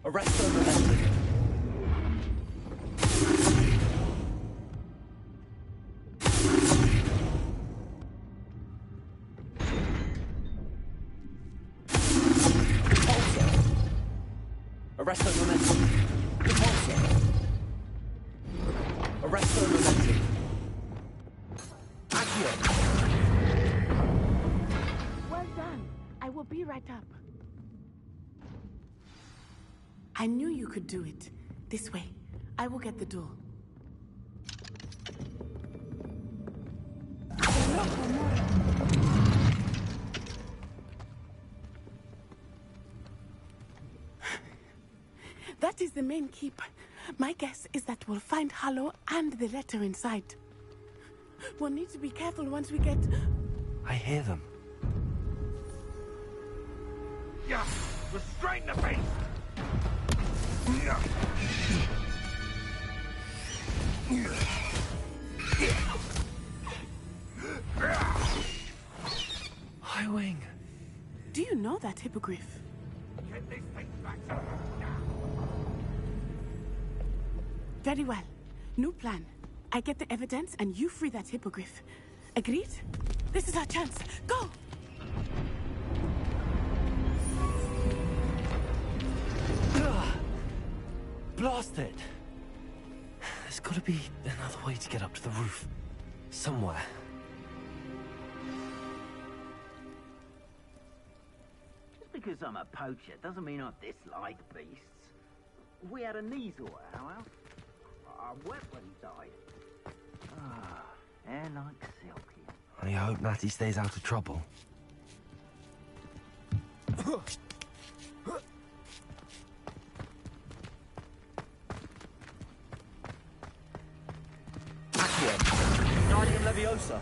Speaker 2: Arresto momentum. Arresto momentum. Arresto momentum. Accio.
Speaker 19: Well done. I will be right up.
Speaker 8: I knew you could do it. This way. I will get the door. That is the main keep. My guess is that we'll find Hallow and the letter inside. We'll need to be careful once we get...
Speaker 1: I hear them.
Speaker 3: Yeah, restrain the beast!
Speaker 1: High Wing.
Speaker 8: Do you know that hippogriff?
Speaker 3: Get this thing back.
Speaker 8: Very well. New plan. I get the evidence and you free that hippogriff. Agreed? This is our chance. Go!
Speaker 1: Blast it! There's gotta be another way to get up to the roof. Somewhere.
Speaker 6: Just because I'm a poacher doesn't mean I dislike beasts. If we had a Kneazor at our house, I wept when he died. Ah, hair like silky.
Speaker 1: I hope Natty stays out of trouble.
Speaker 2: Accio. Wingardium Leviosa.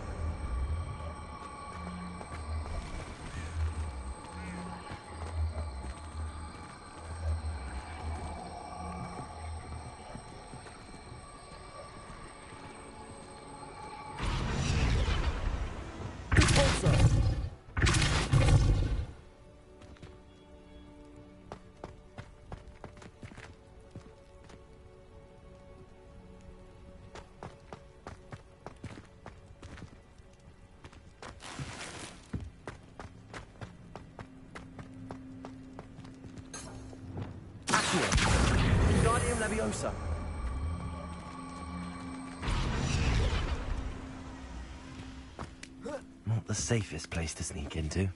Speaker 2: Wingardium Leviosa.
Speaker 1: Not the safest place to sneak into.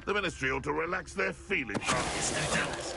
Speaker 20: The Ministry ought to relax their feelings.
Speaker 1: It's no Dallas.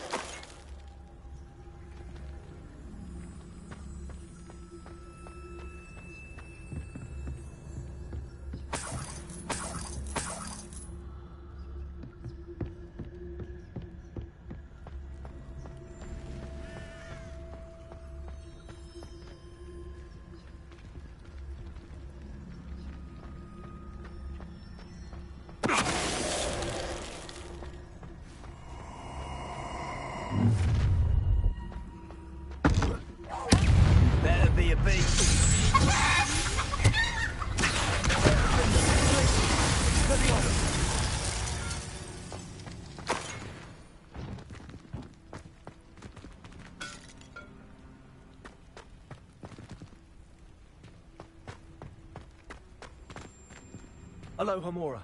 Speaker 3: be a beast.
Speaker 1: Hello, Homura.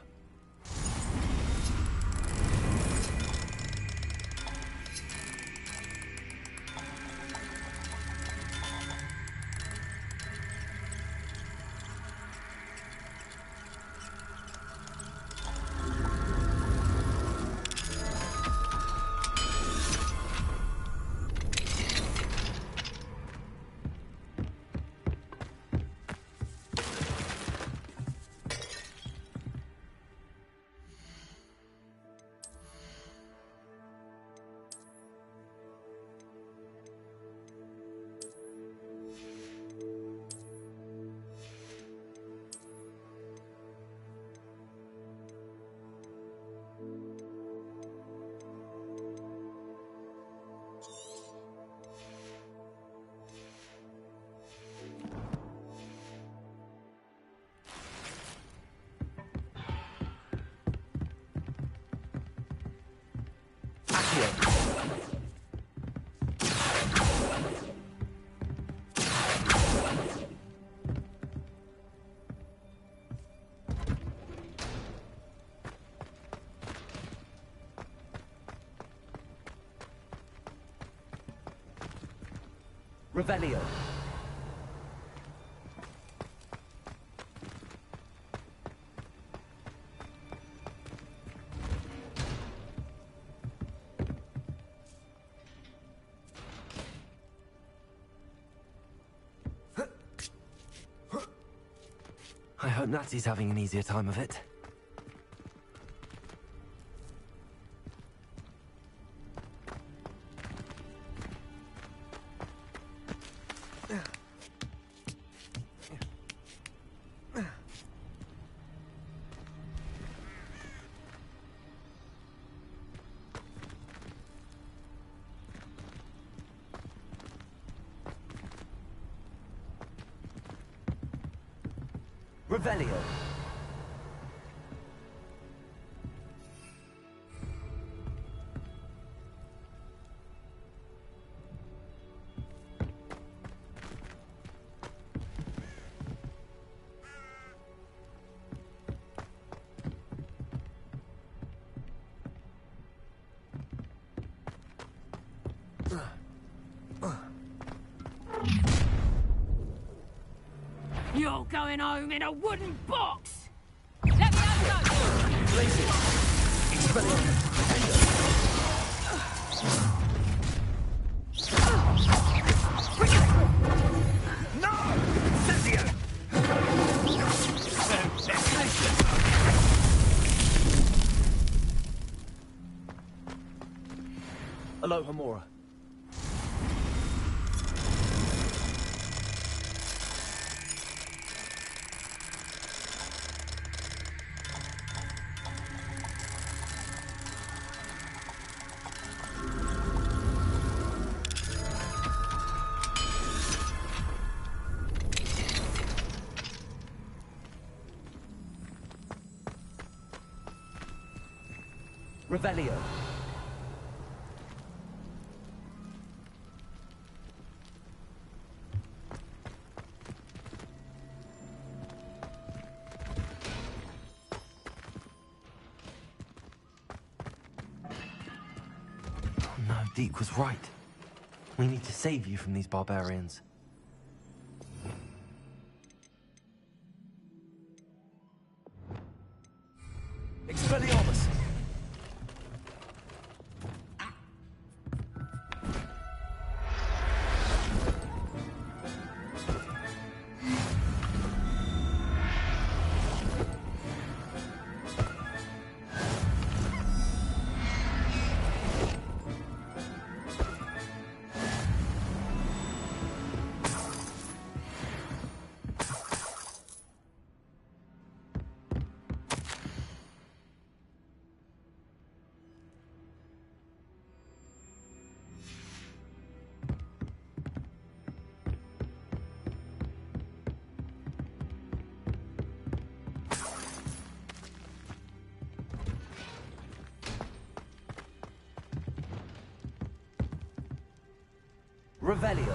Speaker 1: Revelio. I hope Natsy's having an easier time of it. Revelio.
Speaker 15: You're going home in a wooden box! Let me have those!
Speaker 1: Lazy.
Speaker 3: No! Cynthia!
Speaker 1: Hello, Homura. Revelio. No, Deke was right. We need to save you from these barbarians. Expelliarmus! Revelio.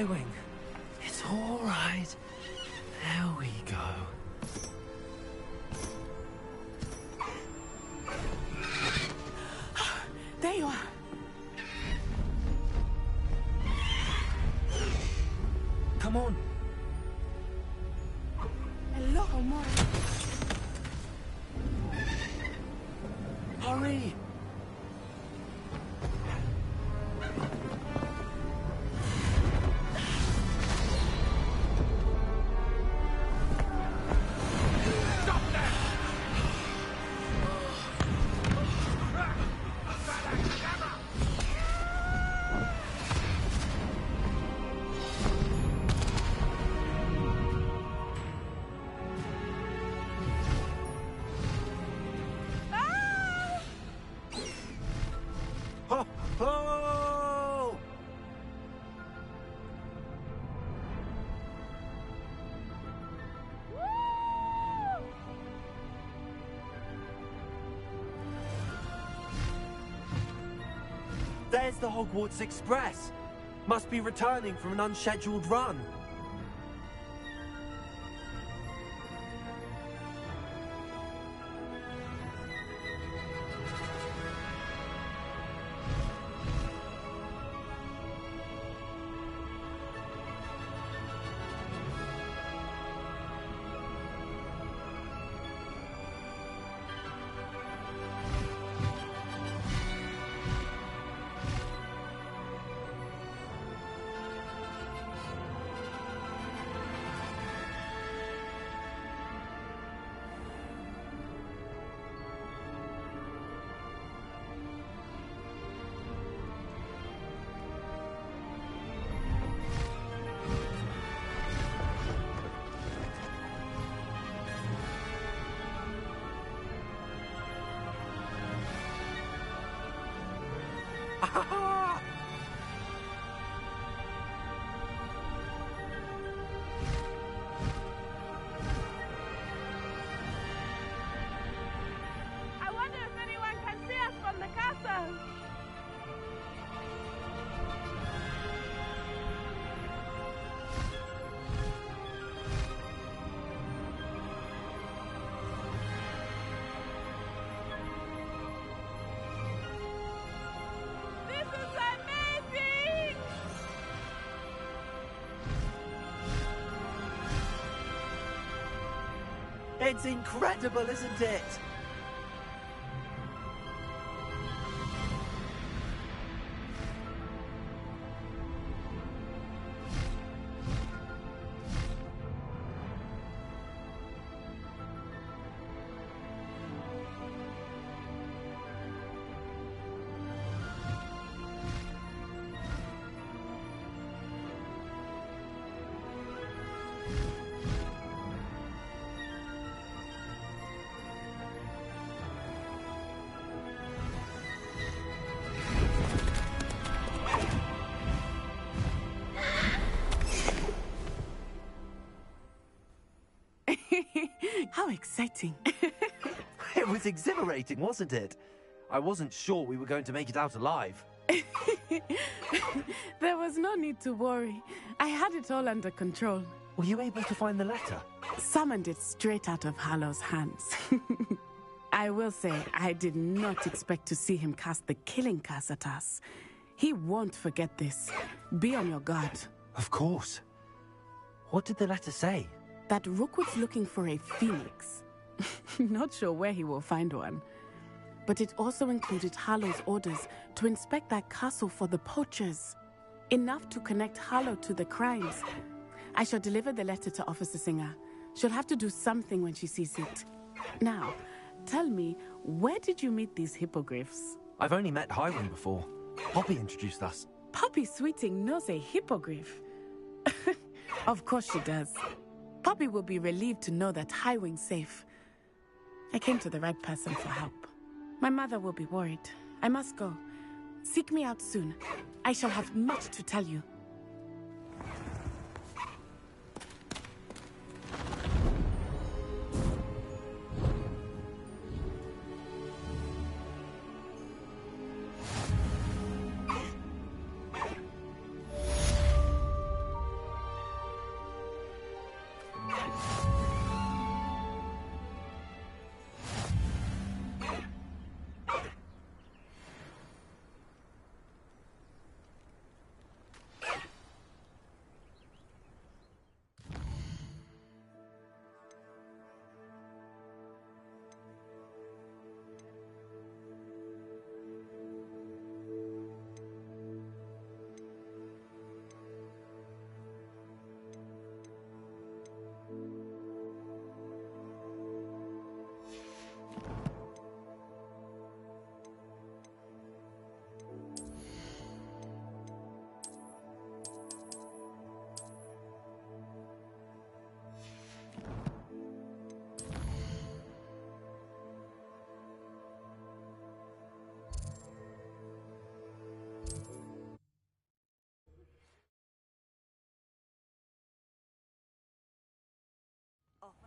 Speaker 1: Wing. It's all right. There we go.
Speaker 8: There you are.
Speaker 1: Come on.
Speaker 8: Hello, more.
Speaker 1: Hurry. Oh! There's the Hogwarts Express. Must be returning from an unscheduled run.
Speaker 15: I wonder if anyone can see us from the castle. This is
Speaker 1: It's incredible, isn't it?
Speaker 21: How exciting.
Speaker 1: It was exhilarating, wasn't it? I wasn't sure we were going to make it out alive.
Speaker 21: There was no need to worry. I had it all under control.
Speaker 1: Were you able to find the letter?
Speaker 21: Summoned it straight out of Hallow's hands. I will say, I did not expect to see him cast the killing curse at us. He won't forget this. Be on your guard.
Speaker 1: Of course. What did the letter say?
Speaker 21: That Rookwood's looking for a phoenix. Not sure where he will find one. But it also included Hallow's orders to inspect that castle for the poachers. Enough to connect Hallow to the crimes. I shall deliver the letter to Officer Singer. She'll have to do something when she sees it. Now, tell me, where did you meet these hippogriffs?
Speaker 1: I've only met Highwing before. Poppy introduced us.
Speaker 21: Poppy Sweeting knows a hippogriff. Of course she does. Poppy will be relieved to know that Highwing's safe. I came to the right person for help. My mother will be worried. I must go. Seek me out soon. I shall have much to tell you.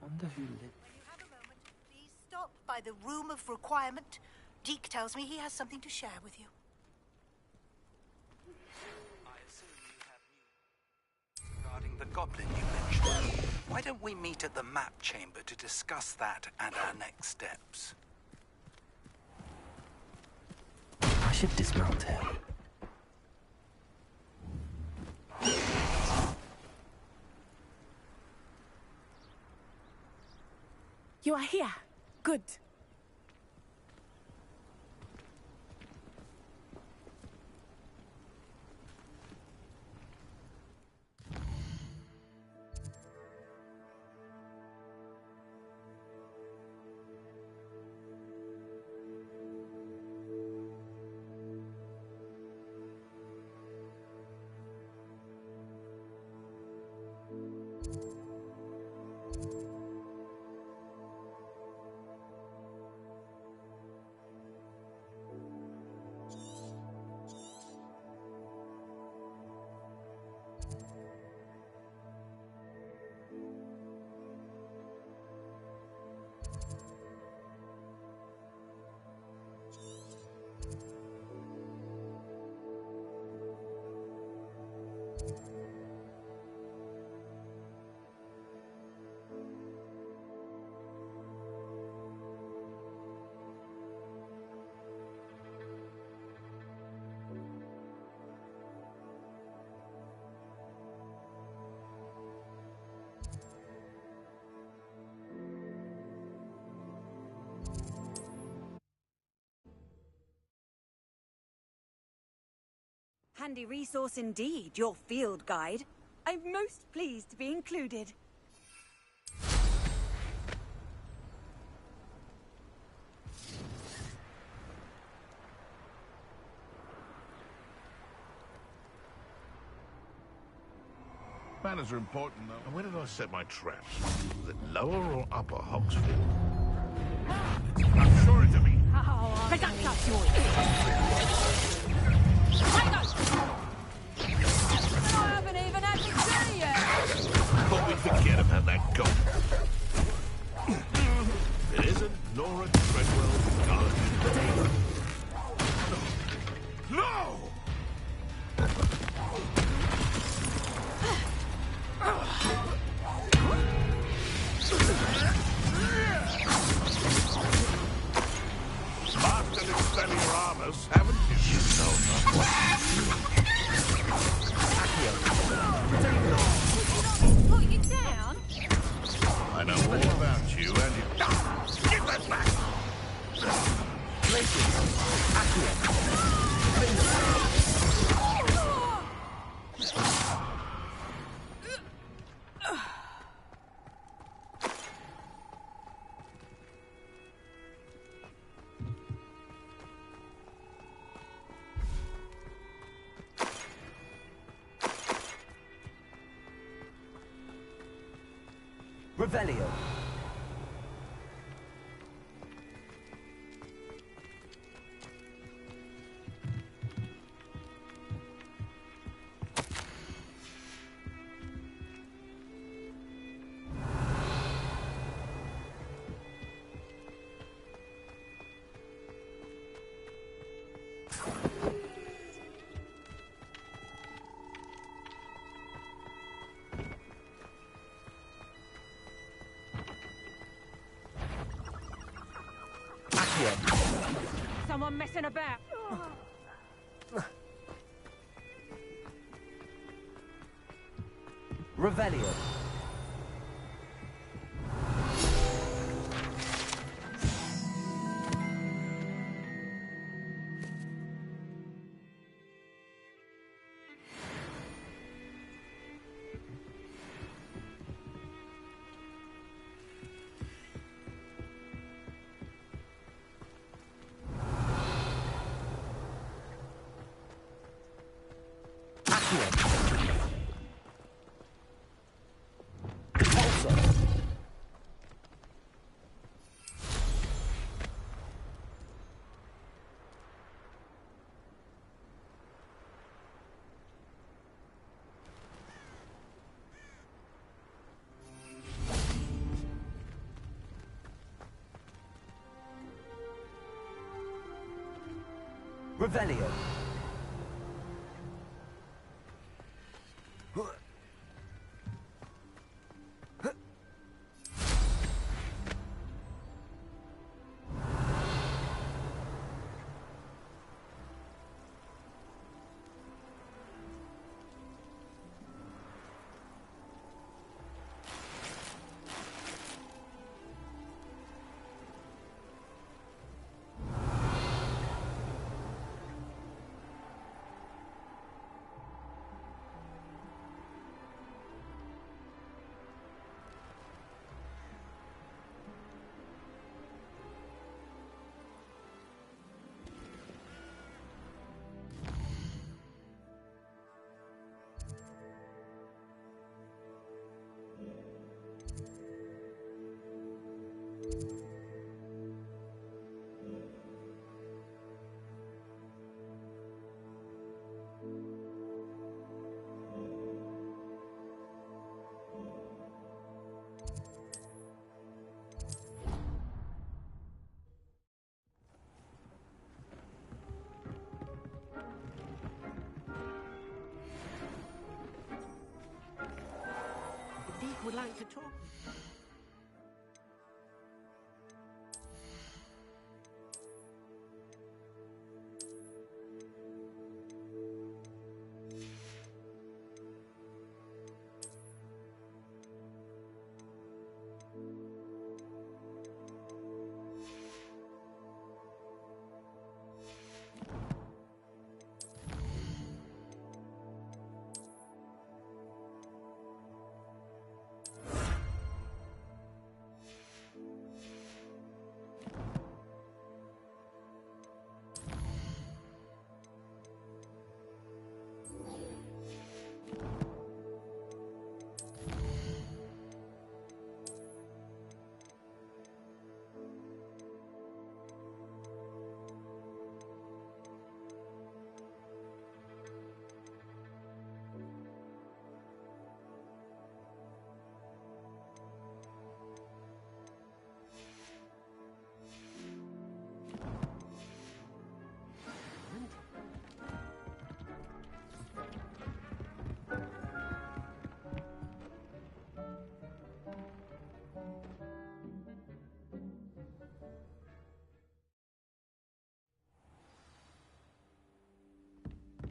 Speaker 1: Wonder who lived.
Speaker 22: When you have a moment, please stop by the Room of Requirement. Deke tells me he has something to share with you.
Speaker 23: I assume you have news regarding the goblin you mentioned. Why don't we meet at the map chamber to discuss that and our next steps?
Speaker 1: I should dismount here.
Speaker 21: You are here. Good.
Speaker 17: handy resource indeed, your field guide. I'm most pleased to be included.
Speaker 20: Manners are important, though. And where did I set my traps? Was it lower or upper Hogsfield? I'm sure it's a me.
Speaker 15: I got yours.
Speaker 17: I haven't even had to say yet.
Speaker 20: Thought we'd forget about that goat. It isn't Nora Treadwell's garden. No! Mastered expelling your armors, haven't you? You know not what.
Speaker 15: Put you down?
Speaker 20: I know all about you and you. Give that back!
Speaker 7: Revelio.
Speaker 15: Someone messing about.
Speaker 7: Revelio. Revelio.
Speaker 5: Would like to talk.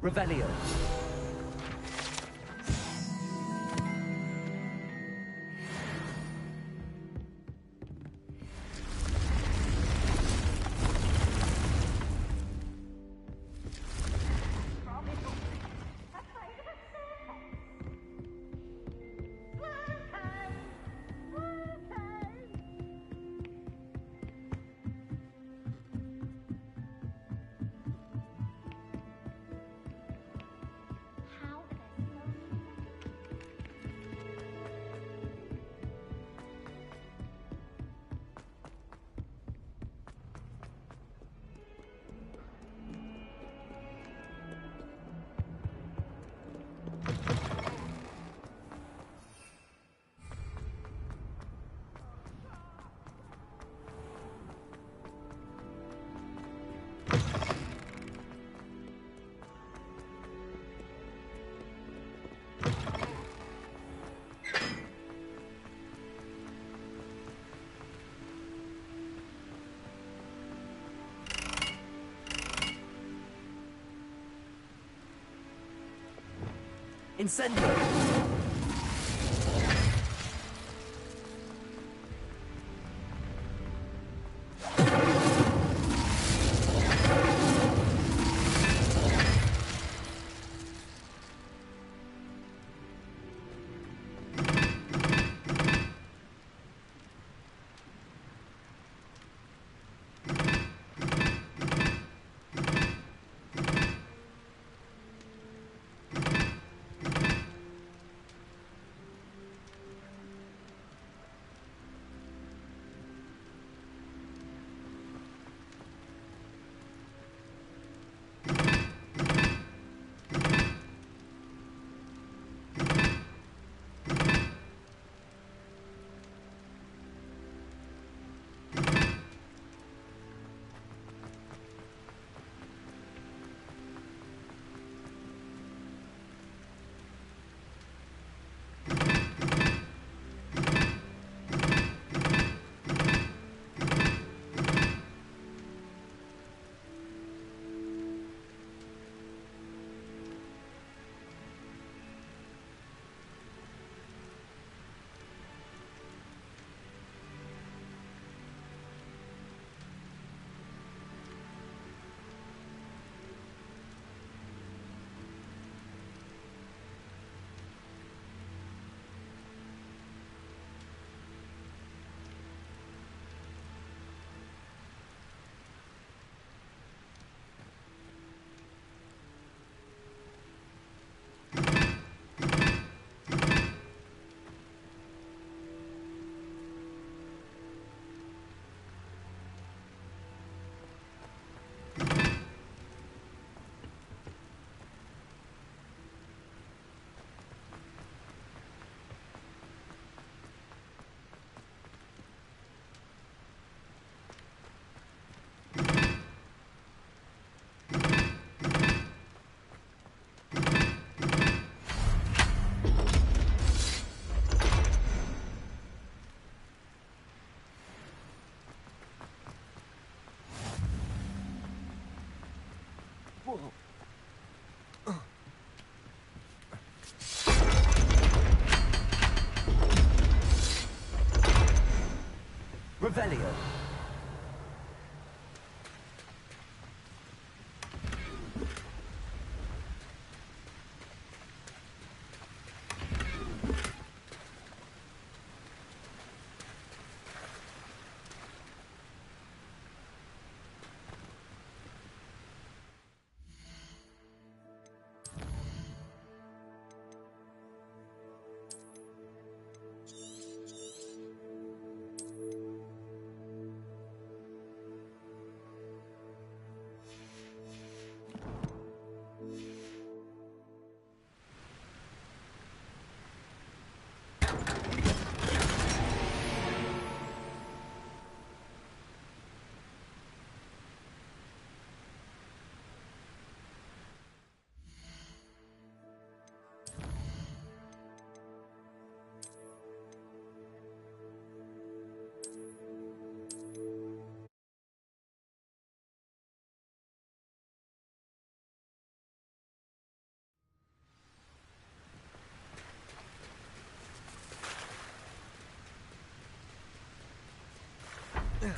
Speaker 14: Revelio. Incendio! Revelio.
Speaker 17: How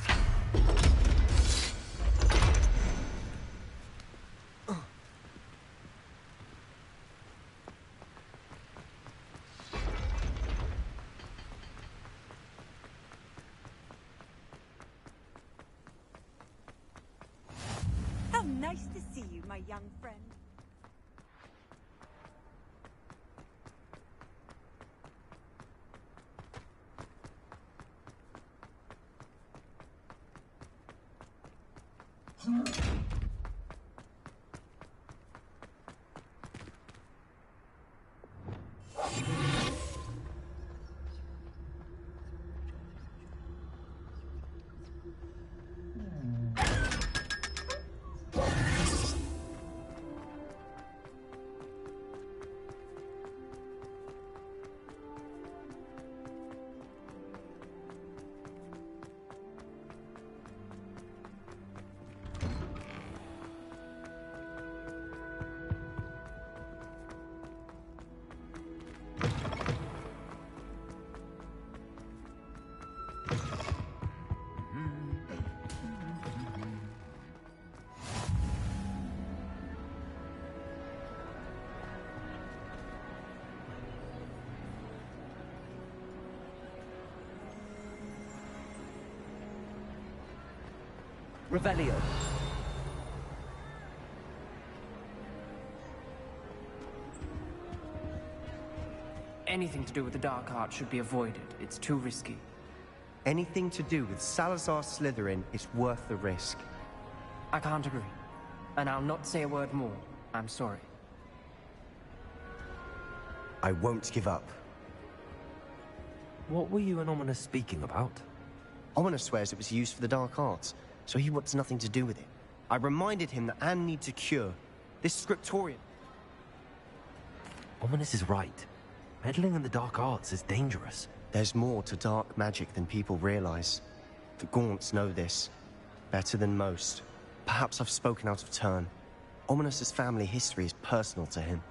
Speaker 17: nice to see you, my young friend.
Speaker 14: Revelio. Anything to do with the dark art should be avoided. It's too risky.
Speaker 2: Anything to do with Salazar Slytherin is worth the risk.
Speaker 14: I can't agree. And I'll not say a word more. I'm sorry.
Speaker 2: I won't give up.
Speaker 1: What were you and Ominous speaking about?
Speaker 2: Ominous swears it was used for the dark arts, so he wants nothing to do with it. I reminded him that Anne needs a cure. This scriptorium...
Speaker 1: Ominous is right. Meddling in the dark arts is dangerous.
Speaker 2: There's more to dark magic than people realize. The Gaunts know this. Better than most. Perhaps I've spoken out of turn. Ominous's family history is personal to him.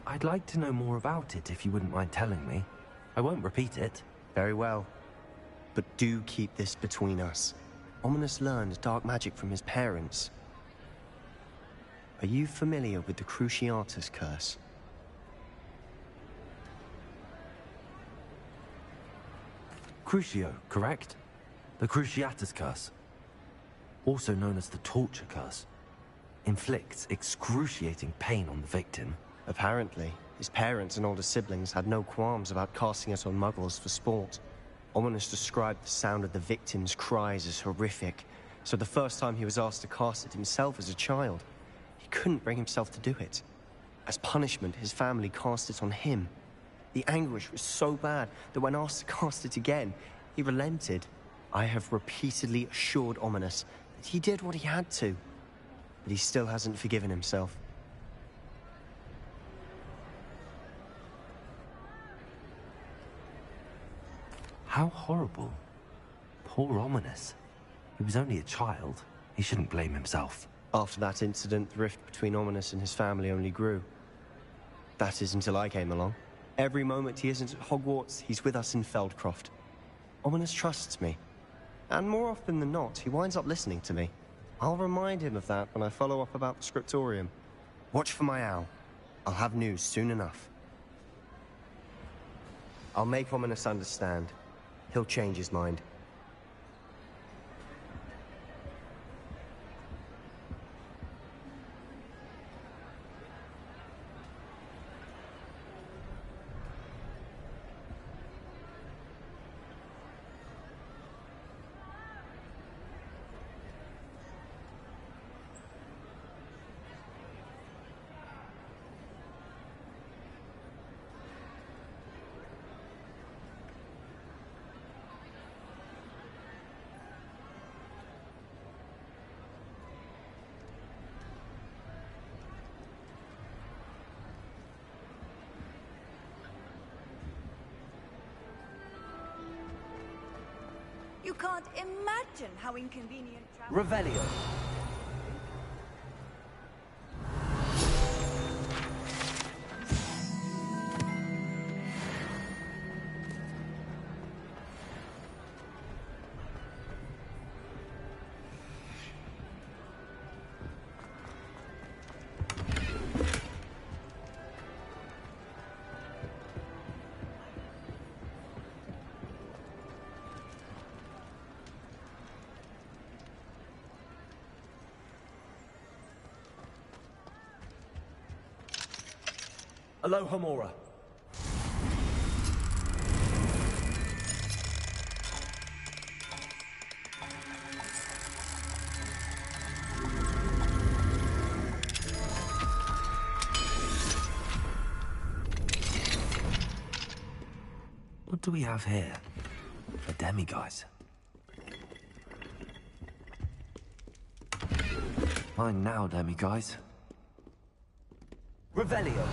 Speaker 1: I'd like to know more about it if you wouldn't mind telling me. I won't repeat it.
Speaker 2: Very well. But do keep this between us. Ominous learned dark magic from his parents. Are you familiar with the Cruciatus curse?
Speaker 1: Crucio, correct? The Cruciatus curse. Also known as the torture curse. Inflicts excruciating pain on the victim.
Speaker 2: Apparently, his parents and older siblings had no qualms about casting it on muggles for sport. Ominous described the sound of the victim's cries as horrific, so the first time he was asked to cast it himself as a child, he couldn't bring himself to do it. As punishment, his family cast it on him. The anguish was so bad that when asked to cast it again, he relented. I have repeatedly assured Ominous that he did what he had to, but he still hasn't forgiven himself.
Speaker 1: How horrible. Poor Ominous. He was only a child. He shouldn't blame himself.
Speaker 2: After that incident, the rift between Ominous and his family only grew. That is until I came along. Every moment he isn't at Hogwarts, he's with us in Feldcroft. Ominous trusts me. And more often than not, he winds up listening to me. I'll remind him of that when I follow up about the scriptorium. Watch for my owl. I'll have news soon enough. I'll make Ominous understand. He'll change his mind.
Speaker 17: You can't imagine how inconvenient travel...
Speaker 14: Revelio.
Speaker 1: Aloha Mora. What do we have here? A demiguise. Mine now, demiguise.
Speaker 3: Revelio.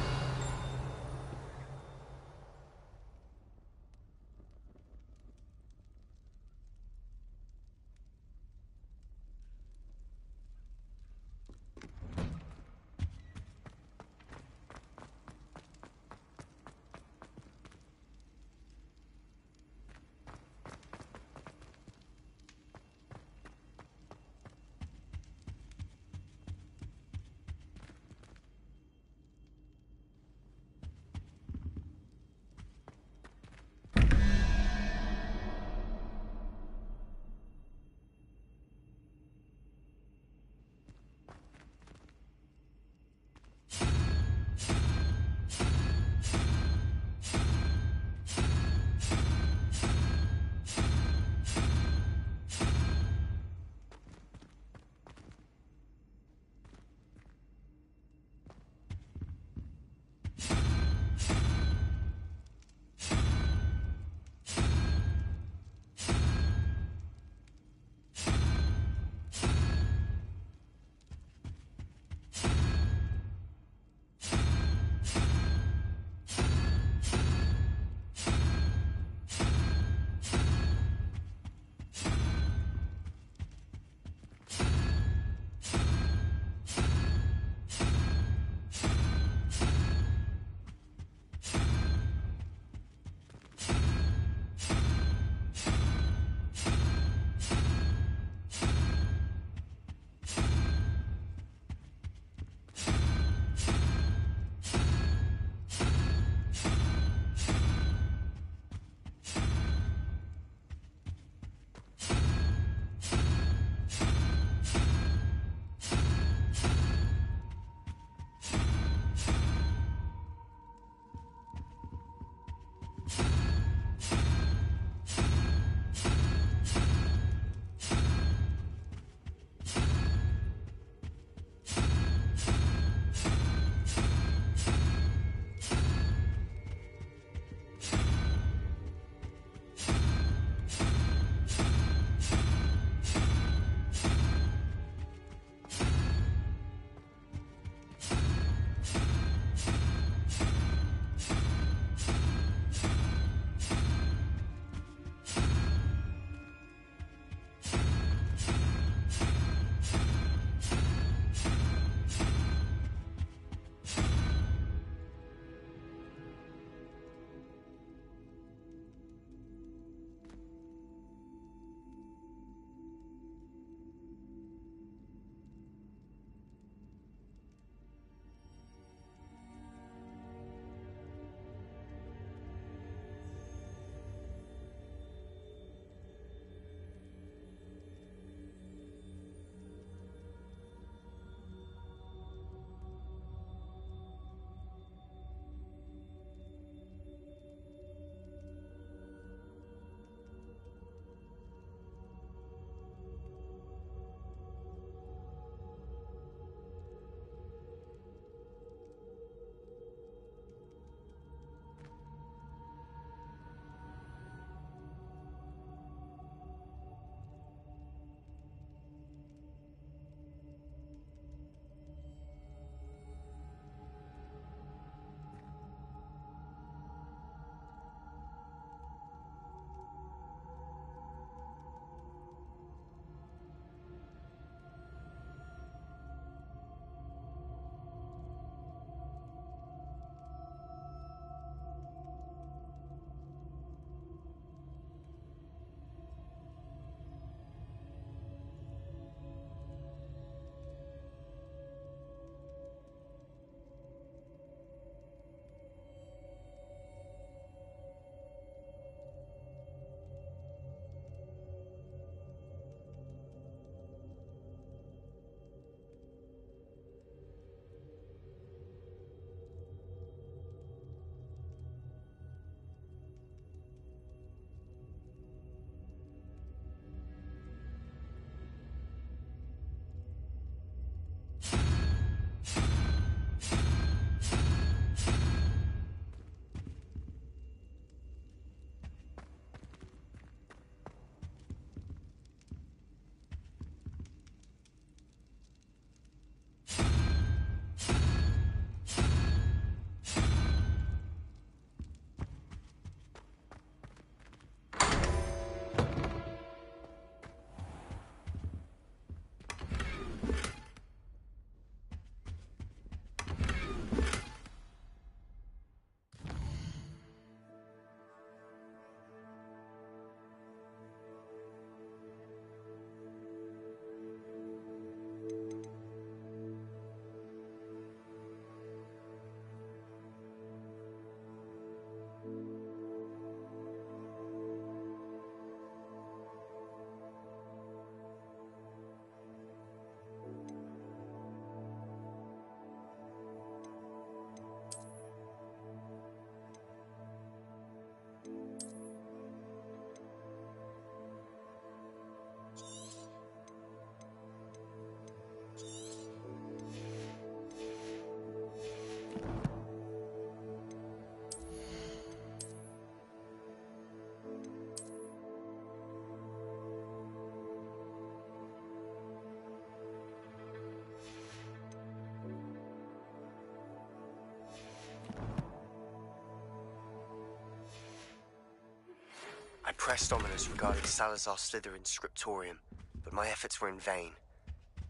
Speaker 2: pressed Ominous regarding Salazar Slytherin's scriptorium, but my efforts were in vain.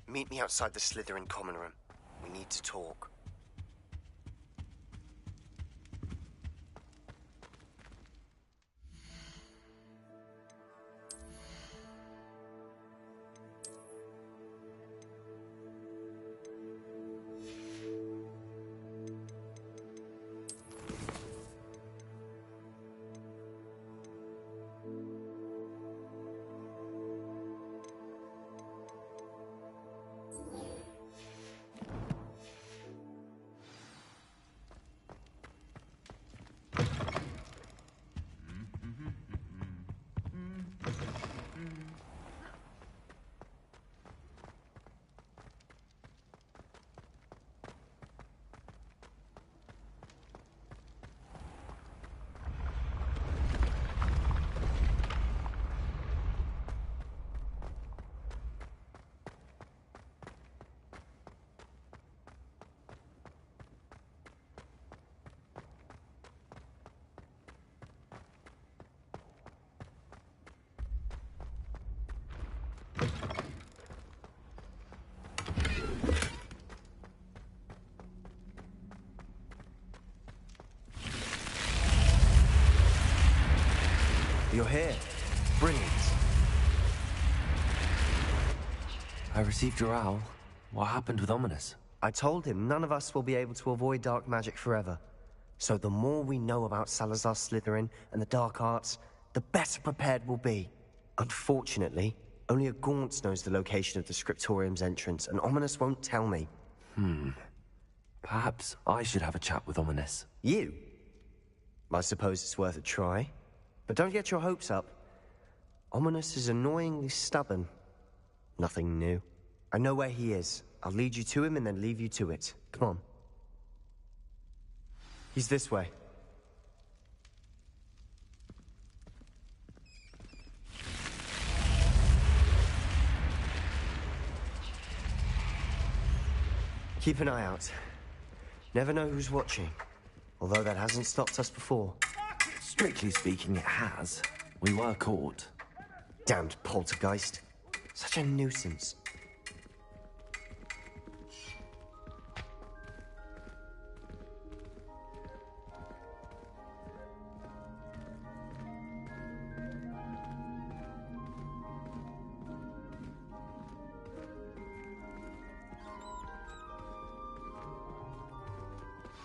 Speaker 2: Meet me outside the Slytherin common room. We need to talk. You're here. Brilliant.
Speaker 1: I received your owl. What happened with Ominous?
Speaker 2: I told him none of us will be able to avoid dark magic forever. So the more we know about Salazar Slytherin and the dark arts, the better prepared we'll be. Unfortunately, only a Gaunt knows the location of the scriptorium's entrance, and Ominous won't tell me.
Speaker 1: Perhaps I should have a chat with Ominous.
Speaker 2: You? I suppose it's worth a try. But don't get your hopes up. Ominous is annoyingly stubborn. Nothing new. I know where he is. I'll lead you to him and then leave you to it. Come on. He's this way. Keep an eye out. Never know who's watching. Although that hasn't stopped us before.
Speaker 1: Strictly speaking, it has. We were caught.
Speaker 2: Damned poltergeist. Such a nuisance.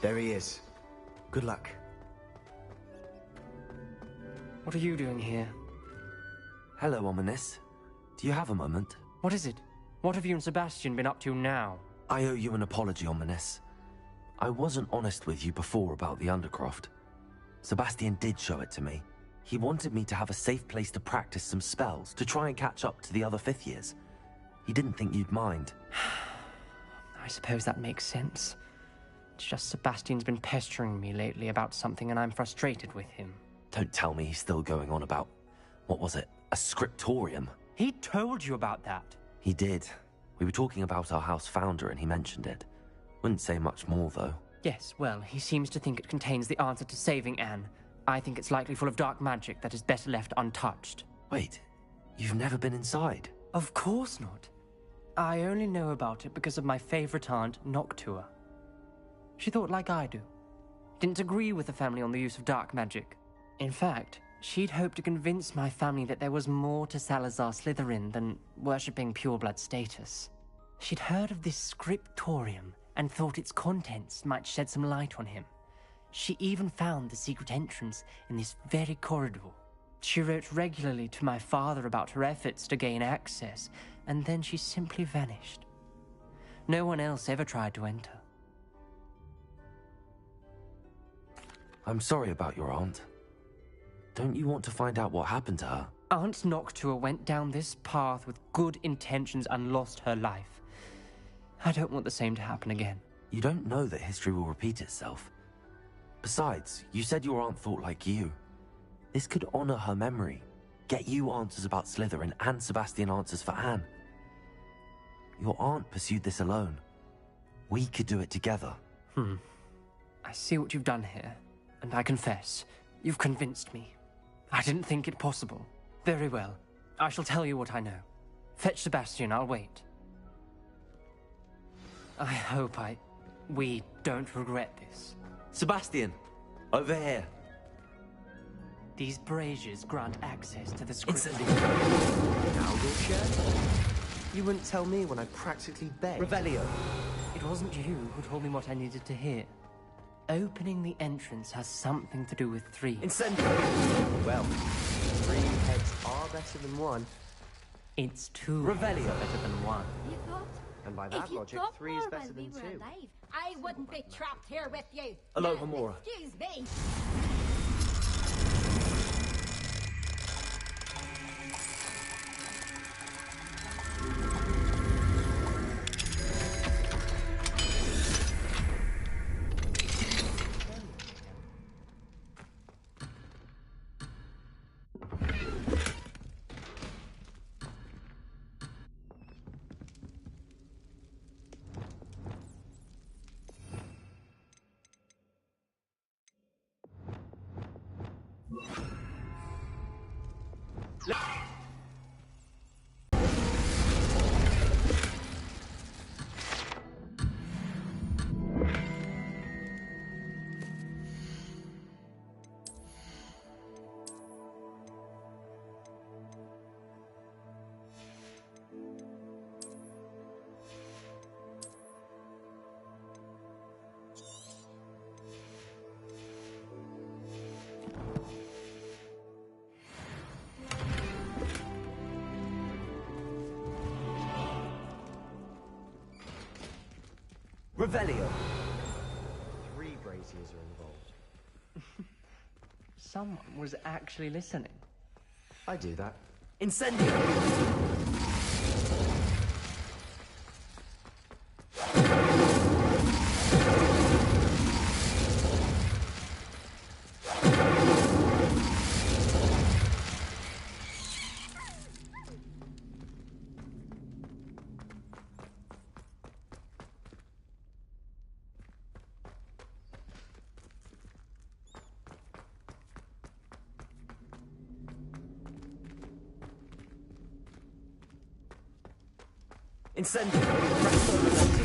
Speaker 2: There he is. Good luck.
Speaker 7: What are you doing here?
Speaker 1: Hello, Ominous. Do you have a moment?
Speaker 7: What is it? What have you and Sebastian been up to now?
Speaker 1: I owe you an apology, Ominous. I wasn't honest with you before about the Undercroft. Sebastian did show it to me. He wanted me to have a safe place to practice some spells, to try and catch up to the other fifth years. He didn't think you'd mind.
Speaker 7: I suppose that makes sense. It's just Sebastian's been pestering me lately about something and I'm frustrated with him.
Speaker 1: Don't tell me he's still going on about, what was it, a scriptorium?
Speaker 7: He told you about that.
Speaker 1: He did. We were talking about our house founder and he mentioned it. Wouldn't say much more, though.
Speaker 7: Yes, well, he seems to think it contains the answer to saving Anne. I think it's likely full of dark magic that is better left untouched.
Speaker 1: Wait, you've never been inside?
Speaker 7: Of course not. I only know about it because of my favorite aunt, Noctua. She thought like I do. Didn't agree with the family on the use of dark magic. In fact, she'd hoped to convince my family that there was more to Salazar Slytherin than worshipping pureblood status. She'd heard of this scriptorium and thought its contents might shed some light on him. She even found the secret entrance in this very corridor. She wrote regularly to my father about her efforts to gain access, and then she simply vanished. No one else ever tried to enter.
Speaker 1: I'm sorry about your aunt. Don't you want to find out what happened to her?
Speaker 7: Aunt Noctua went down this path with good intentions and lost her life. I don't want the same to happen again.
Speaker 1: You don't know that history will repeat itself. Besides, you said your aunt thought like you. This could honor her memory, get you answers about Slytherin and Sebastian answers for Anne. Your aunt pursued this alone. We could do it together.
Speaker 7: I see what you've done here, and I confess, you've convinced me. I didn't think it possible. Very well. I shall tell you what I know. Fetch Sebastian, I'll wait. I hope we don't regret this.
Speaker 4: Sebastian, over here.
Speaker 7: These braziers grant access to the script.
Speaker 2: Now you'll share? You wouldn't tell me when I practically begged.
Speaker 4: Revelio.
Speaker 7: It wasn't you who told me what I needed to hear. Opening the entrance has something to do with 3.
Speaker 4: Incendio.
Speaker 2: Well, 3 heads are better than 1.
Speaker 7: It's 2
Speaker 4: Revelio.
Speaker 7: better than 1.
Speaker 22: You thought?
Speaker 2: And by that logic, 3 is better than 2.
Speaker 22: Alive, I wouldn't be trapped here with you.
Speaker 4: Hello, Homura.
Speaker 22: Excuse me.
Speaker 4: Revelio.
Speaker 2: 3 braziers are involved.
Speaker 7: Someone was actually listening.
Speaker 2: I do that.
Speaker 4: Incendio. Incendio. Presto momentum.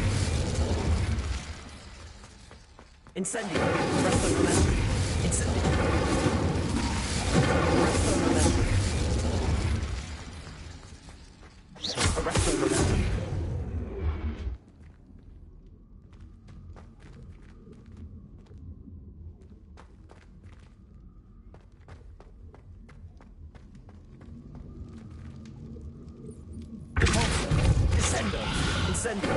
Speaker 4: Incendio. Presto momentum. Incendio. Presto momentum. Presto momentum. Incendio.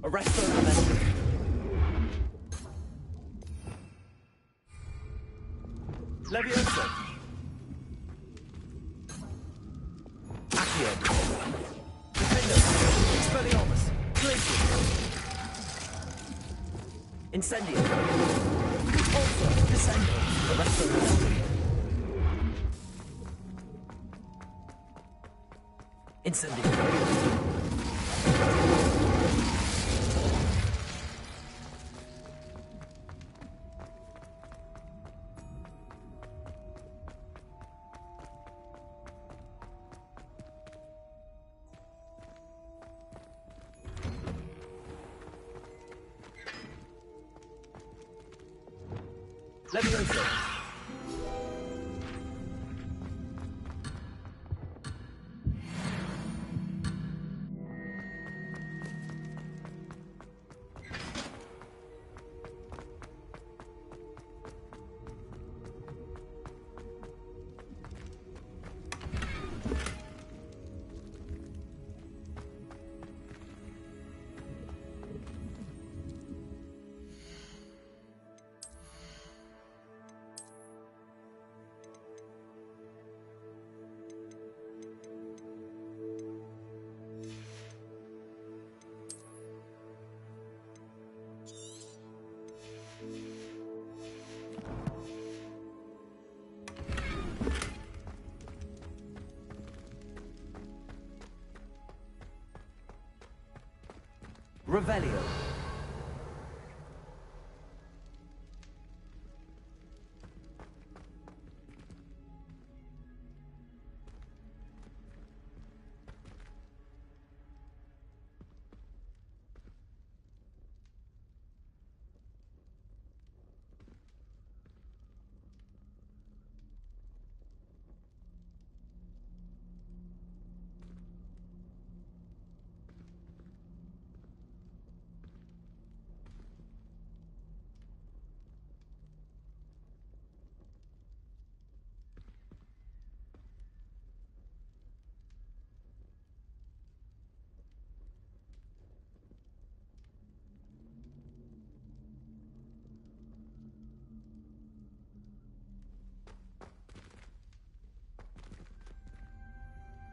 Speaker 4: Arresto momentum. Levioso. Accio. Defendo. Expelliarmus. Glacius. Incendio. Also, Descendo. Arresto momentum. Incendio. Levioso. Revelio.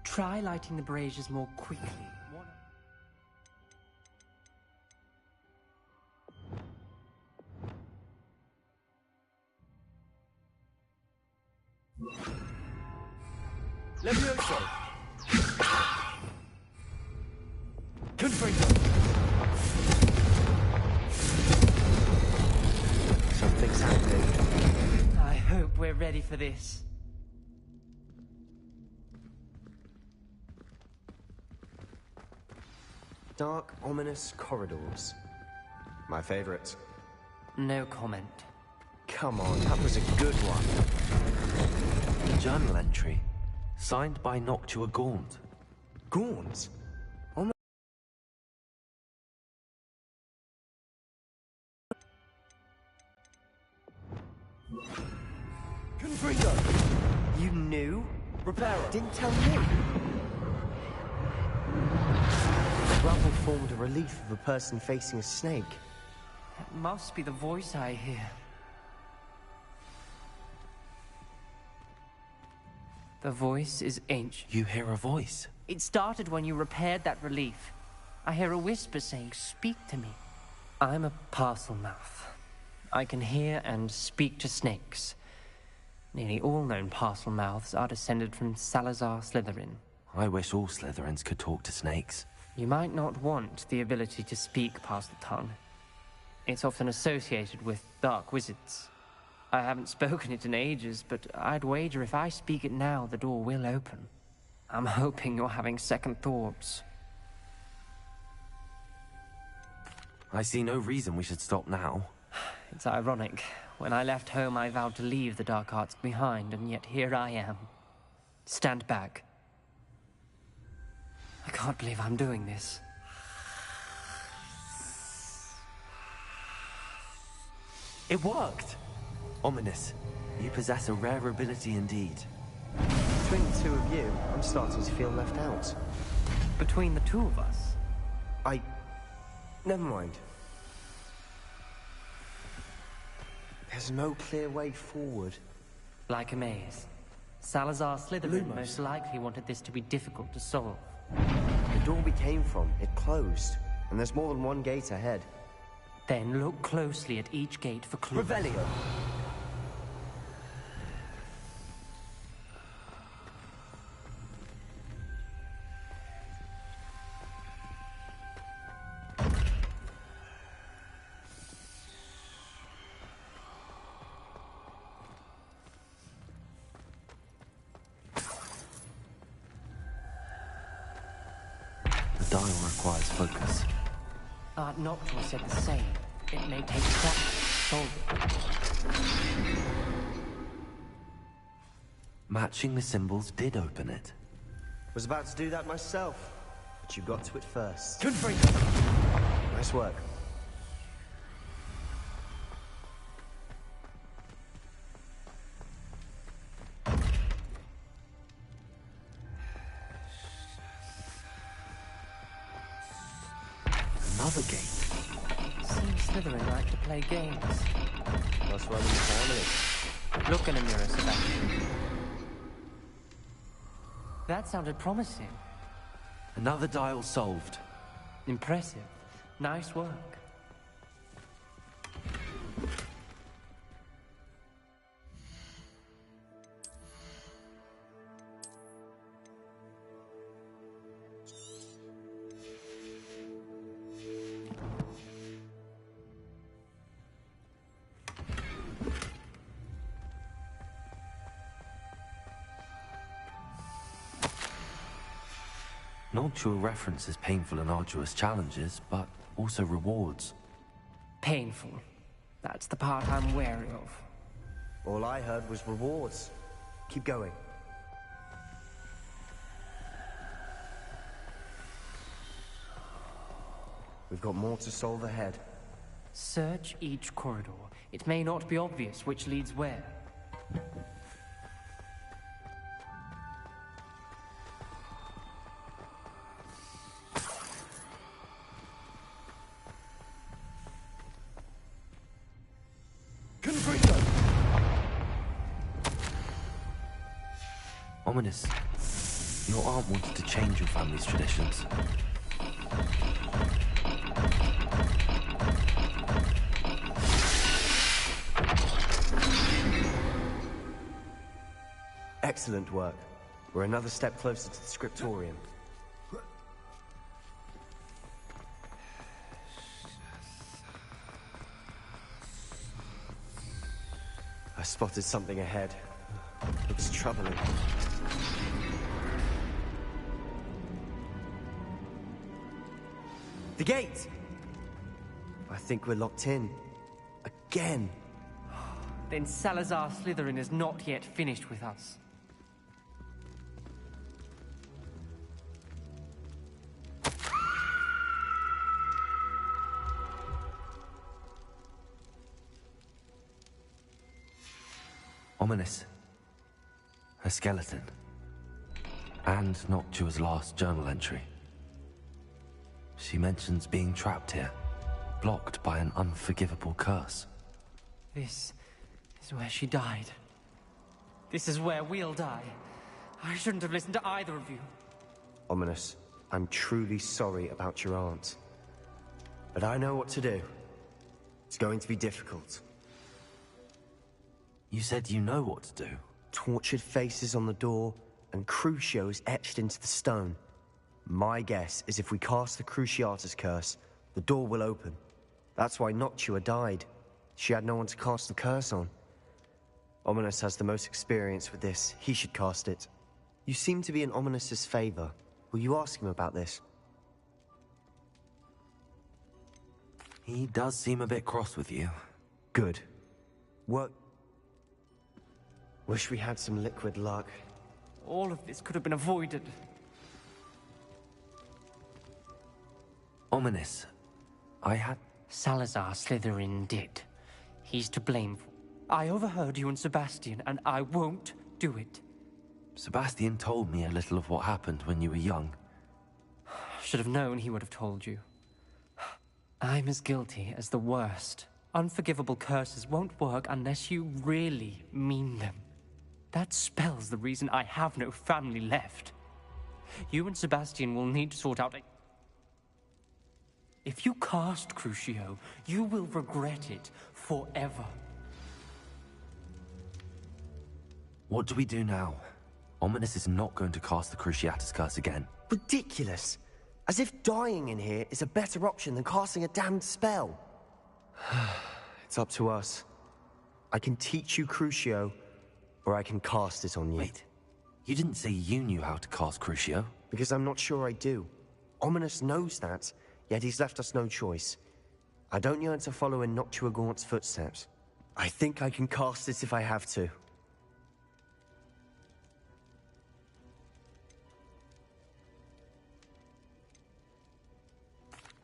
Speaker 7: Try lighting the braziers more quickly.
Speaker 4: Levioso. Confringo.
Speaker 2: Something's happening.
Speaker 7: I hope we're ready for this.
Speaker 2: Dark, ominous corridors. My favorite.
Speaker 7: No comment.
Speaker 2: Come on, that was a good one.
Speaker 1: A journal entry, signed by Noctua Gaunt.
Speaker 2: Gaunt? Oh my...
Speaker 4: Confringo.
Speaker 2: You knew?
Speaker 4: Reparo.
Speaker 2: Didn't tell me. The rubble formed a relief of a person facing a snake.
Speaker 7: That must be the voice I hear. The voice is ancient.
Speaker 1: You hear a voice?
Speaker 7: It started when you repaired that relief. I hear a whisper saying, "Speak to me." I'm a parcel mouth. I can hear and speak to snakes. Nearly all known parcel mouths are descended from Salazar Slytherin.
Speaker 1: I wish all Slytherins could talk to snakes.
Speaker 7: You might not want the ability to speak past the tongue. It's often associated with dark wizards. I haven't spoken it in ages, but I'd wager if I speak it now, the door will open. I'm hoping you're having second thoughts.
Speaker 1: I see no reason we should stop now.
Speaker 7: It's ironic. When I left home, I vowed to leave the dark arts behind, and yet here I am. Stand back. I can't believe I'm doing this.
Speaker 1: It worked! Ominous. You possess a rare ability indeed.
Speaker 2: Between the two of you, I'm starting to feel left out.
Speaker 7: Between the two of us?
Speaker 2: Never mind. There's no clear way forward.
Speaker 7: Like a maze. Salazar Slytherin most likely wanted this to be difficult to solve.
Speaker 2: The door we came from, it closed. And there's more than one gate ahead.
Speaker 7: Then look closely at each gate for clues.
Speaker 4: Revelio.
Speaker 1: The dial requires focus.
Speaker 7: Art Noctua said the same. It may take practice to solve it.
Speaker 1: Matching the symbols did open it.
Speaker 2: Was about to do that myself, but you got to it first.
Speaker 4: Confringo.
Speaker 2: Nice work.
Speaker 1: Another gate.
Speaker 7: Seems Slytherin like to play games.
Speaker 2: Must run in the family.
Speaker 7: Look in a mirror, Sebastian. That sounded promising.
Speaker 1: Another dial solved.
Speaker 7: Impressive. Nice work.
Speaker 1: Noctua references painful and arduous challenges, but also rewards.
Speaker 7: Painful. That's the part I'm wary of.
Speaker 2: All I heard was rewards. Keep going. We've got more to solve ahead.
Speaker 7: Search each corridor. It may not be obvious which leads where.
Speaker 1: Ominous. Your aunt wanted to change your family's traditions.
Speaker 2: Excellent work. We're another step closer to the scriptorium. I spotted something ahead. Looks troubling. The gate! I think we're locked in. Again.
Speaker 7: Then Salazar Slytherin is not yet finished with us.
Speaker 1: Ominous. A skeleton. And Noctua's last journal entry. She mentions being trapped here, blocked by an unforgivable curse.
Speaker 7: This is where she died. This is where we'll die. I shouldn't have listened to either of you.
Speaker 2: Ominous, I'm truly sorry about your aunt. But I know what to do. It's going to be difficult.
Speaker 1: You said you know what to do.
Speaker 2: Tortured faces on the door, and Crucios etched into the stone. My guess is if we cast the Cruciatus curse, the door will open. That's why Noctua died. She had no one to cast the curse on. Ominous has the most experience with this. He should cast it. You seem to be in Ominous's favor. Will you ask him about this?
Speaker 1: He does seem a bit cross with you.
Speaker 2: Good. Work. Wish we had some liquid luck.
Speaker 7: All of this could have been avoided.
Speaker 1: Ominous. I had...
Speaker 7: Salazar Slytherin did. He's to blame for... I overheard you and Sebastian, and I won't do it.
Speaker 1: Sebastian told me a little of what happened when you were young.
Speaker 7: Should have known he would have told you. I'm as guilty as the worst. Unforgivable curses won't work unless you really mean them. That spell's the reason I have no family left. You and Sebastian will need to sort out a... If you cast Crucio, you will regret it forever.
Speaker 1: What do we do now? Ominous is not going to cast the Cruciatus curse again.
Speaker 2: Ridiculous! As if dying in here is a better option than casting a damned spell. It's up to us. I can teach you Crucio, or I can cast it on you.
Speaker 1: Wait, you didn't say you knew how to cast Crucio?
Speaker 2: Because I'm not sure I do. Ominous knows that, yet he's left us no choice. I don't yearn to follow in Noctua Gaunt's footsteps. I think I can cast it if I have to.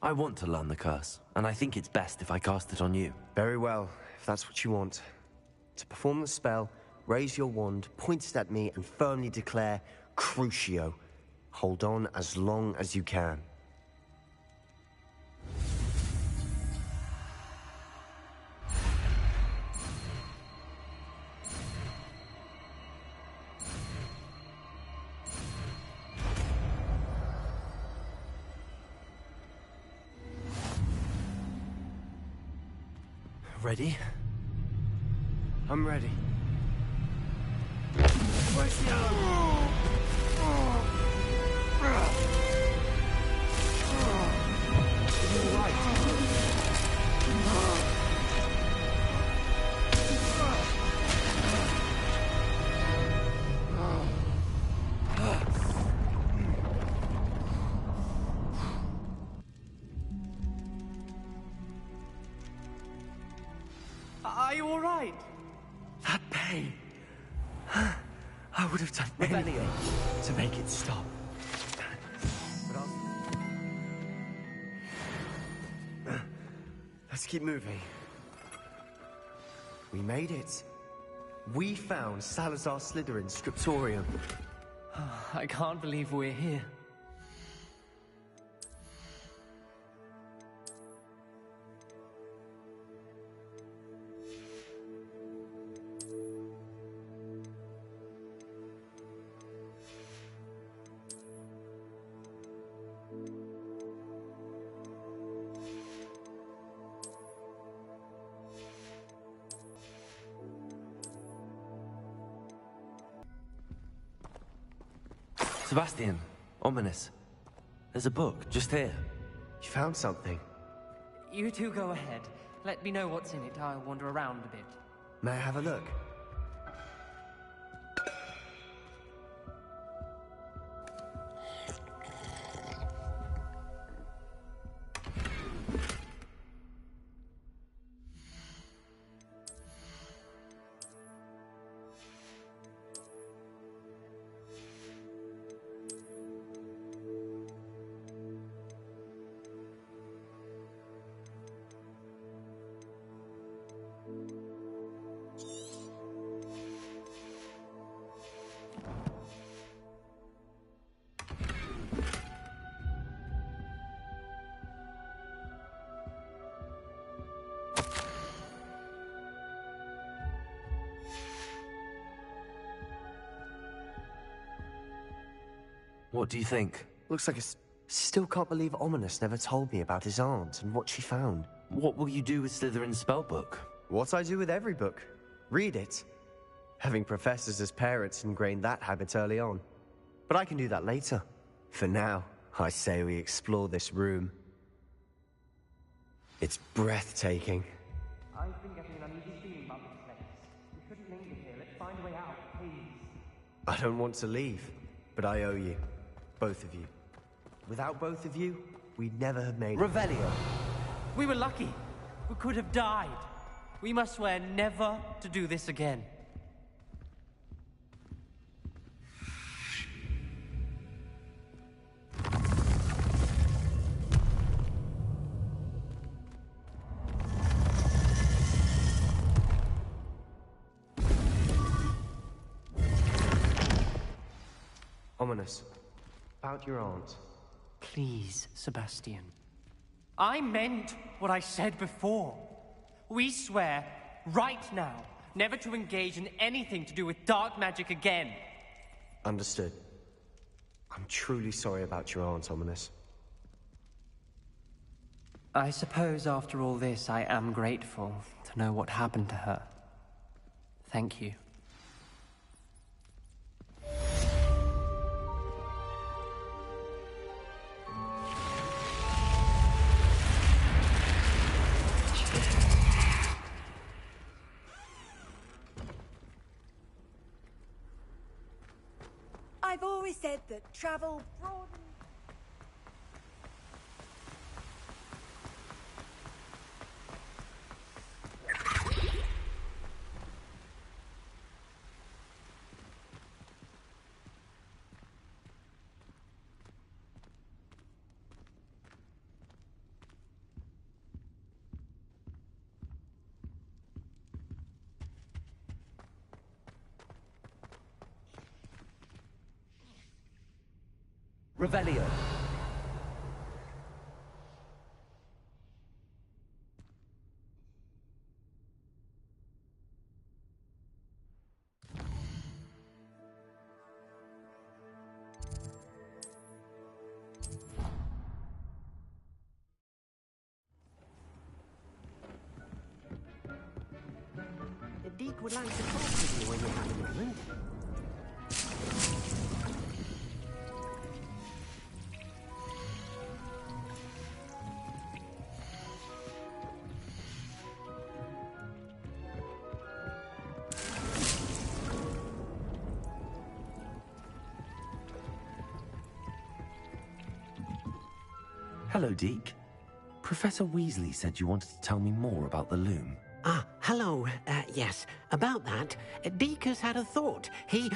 Speaker 1: I want to learn the curse, and I think it's best if I cast it on you.
Speaker 2: Very well, if that's what you want. To perform the spell, raise your wand, point it at me, and firmly declare, Crucio. Hold on as long as you can.
Speaker 1: Ready?
Speaker 2: I'm ready.
Speaker 7: died.
Speaker 2: That pain. I would have done anything to make it stop. But let's keep moving. We made it. We found Salazar Slytherin's scriptorium.
Speaker 7: I can't believe we're here.
Speaker 1: Sebastian, ominous. There's a book, just here.
Speaker 2: You found something?
Speaker 7: You two go ahead. Let me know what's in it. I'll wander around a bit.
Speaker 2: May I have a look?
Speaker 1: What do you think?
Speaker 2: Looks like still can't believe Ominous never told me about his aunt and what she found.
Speaker 1: What will you do with Slytherin's spellbook?
Speaker 2: What I do with every book. Read it. Having professors as parents ingrained that habit early on. But I can do that later. For now, I say we explore this room. It's breathtaking.
Speaker 7: I've been getting an uneasy feeling about this place. We shouldn't linger here. Let's find a way out, please.
Speaker 2: I don't want to leave, but I owe you. Both of you. Without both of you, we'd never have made it.
Speaker 7: Revelio. We were lucky. We could have died. We must swear never to do this again.
Speaker 2: Ominous. About your aunt.
Speaker 7: Please, Sebastian. I meant what I said before. We swear, right now, never to engage in anything to do with dark magic again.
Speaker 2: Understood. I'm truly sorry about your aunt, Ominous.
Speaker 7: I suppose after all this, I am grateful to know what happened to her. Thank you.
Speaker 17: I've always said that travel broadens.
Speaker 1: Revelio.
Speaker 14: The Deke would like to talk to you when you have a moment.
Speaker 1: Hello, Deke. Professor Weasley said you wanted to tell me more about the loom.
Speaker 5: Hello. Yes, about that. Deke has had a thought. He...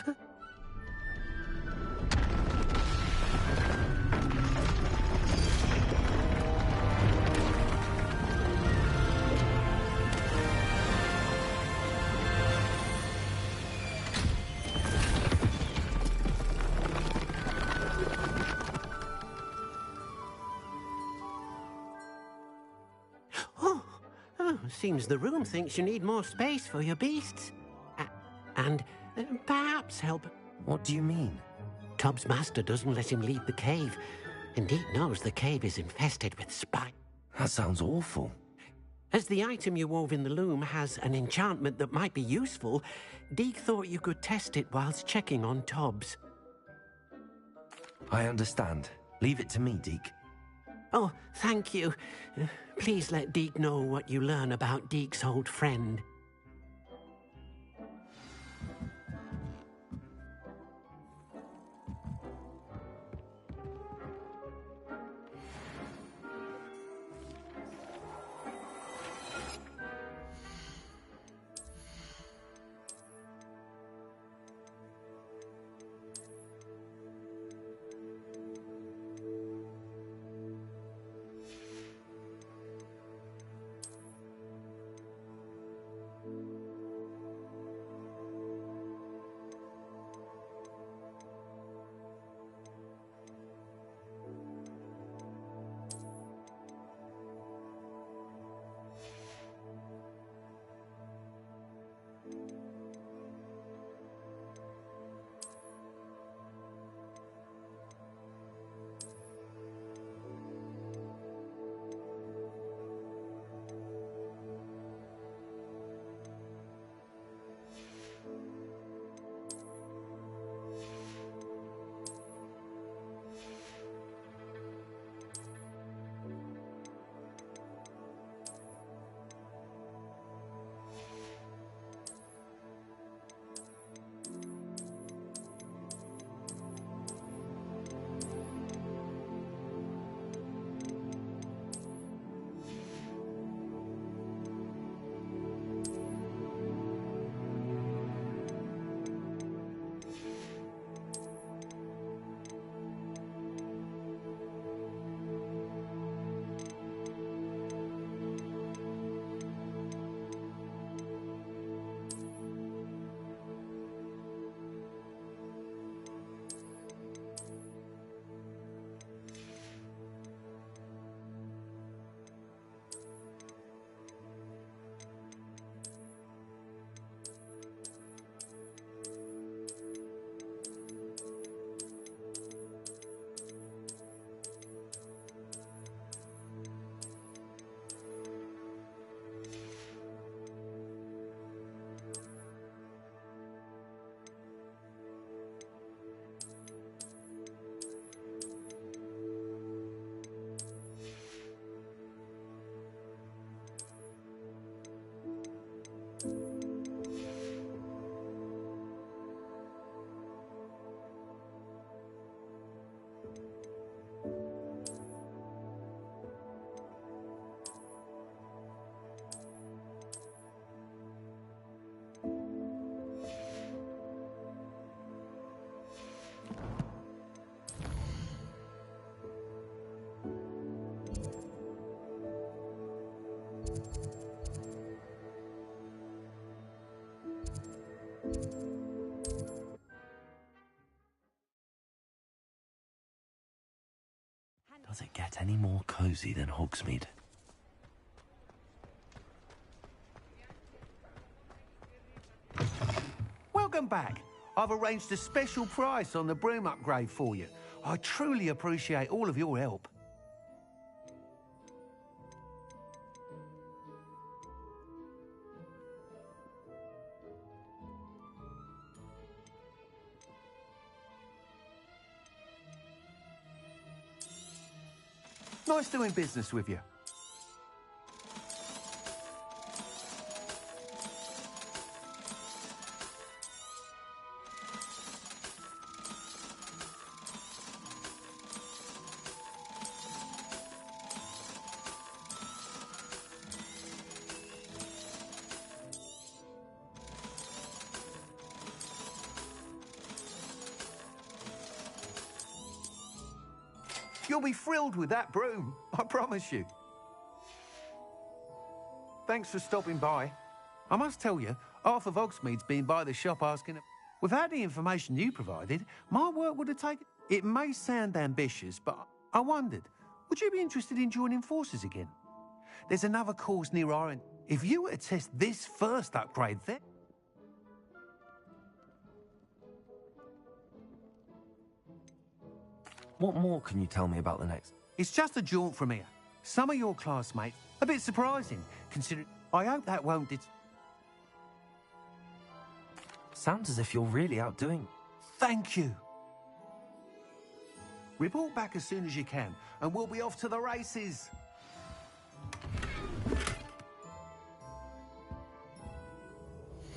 Speaker 5: Seems the room thinks you need more space for your beasts. And perhaps help...
Speaker 1: What do you mean?
Speaker 5: Tubbs' master doesn't let him leave the cave. And Deke knows the cave is infested with spiders.
Speaker 1: That sounds awful.
Speaker 5: As the item you wove in the loom has an enchantment that might be useful, Deke thought you could test it whilst checking on Tubbs.
Speaker 1: I understand. Leave it to me, Deke.
Speaker 5: Oh, thank you. Please let Deke know what you learn about Deke's old friend.
Speaker 1: Does it get any more cozy than Hogsmeade?
Speaker 9: Welcome back. I've arranged a special price on the broom upgrade for you. I truly appreciate all of your help. Nice doing business with you. You'll be thrilled with that broom, I promise you. Thanks for stopping by. I must tell you, half of Hogsmeade's been by the shop asking... Without the information you provided, my work would have taken... It may sound ambitious, but I wondered, would you be interested in joining forces again? There's another course near Iron. If you were to test this first upgrade there...
Speaker 1: What more can you tell me about the next?
Speaker 9: It's just a jaunt from here. Some of your classmates... A bit surprising, considering... I hope that won't...
Speaker 1: Sounds as if you're really outdoing...
Speaker 9: Thank you. Report back as soon as you can, and we'll be off to the races.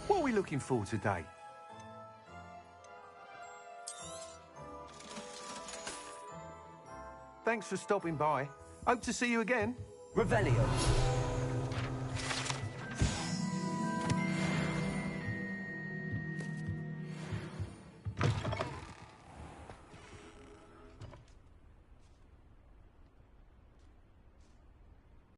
Speaker 9: What are we looking for today? Thanks for stopping by. Hope to see you again.
Speaker 4: Revelio.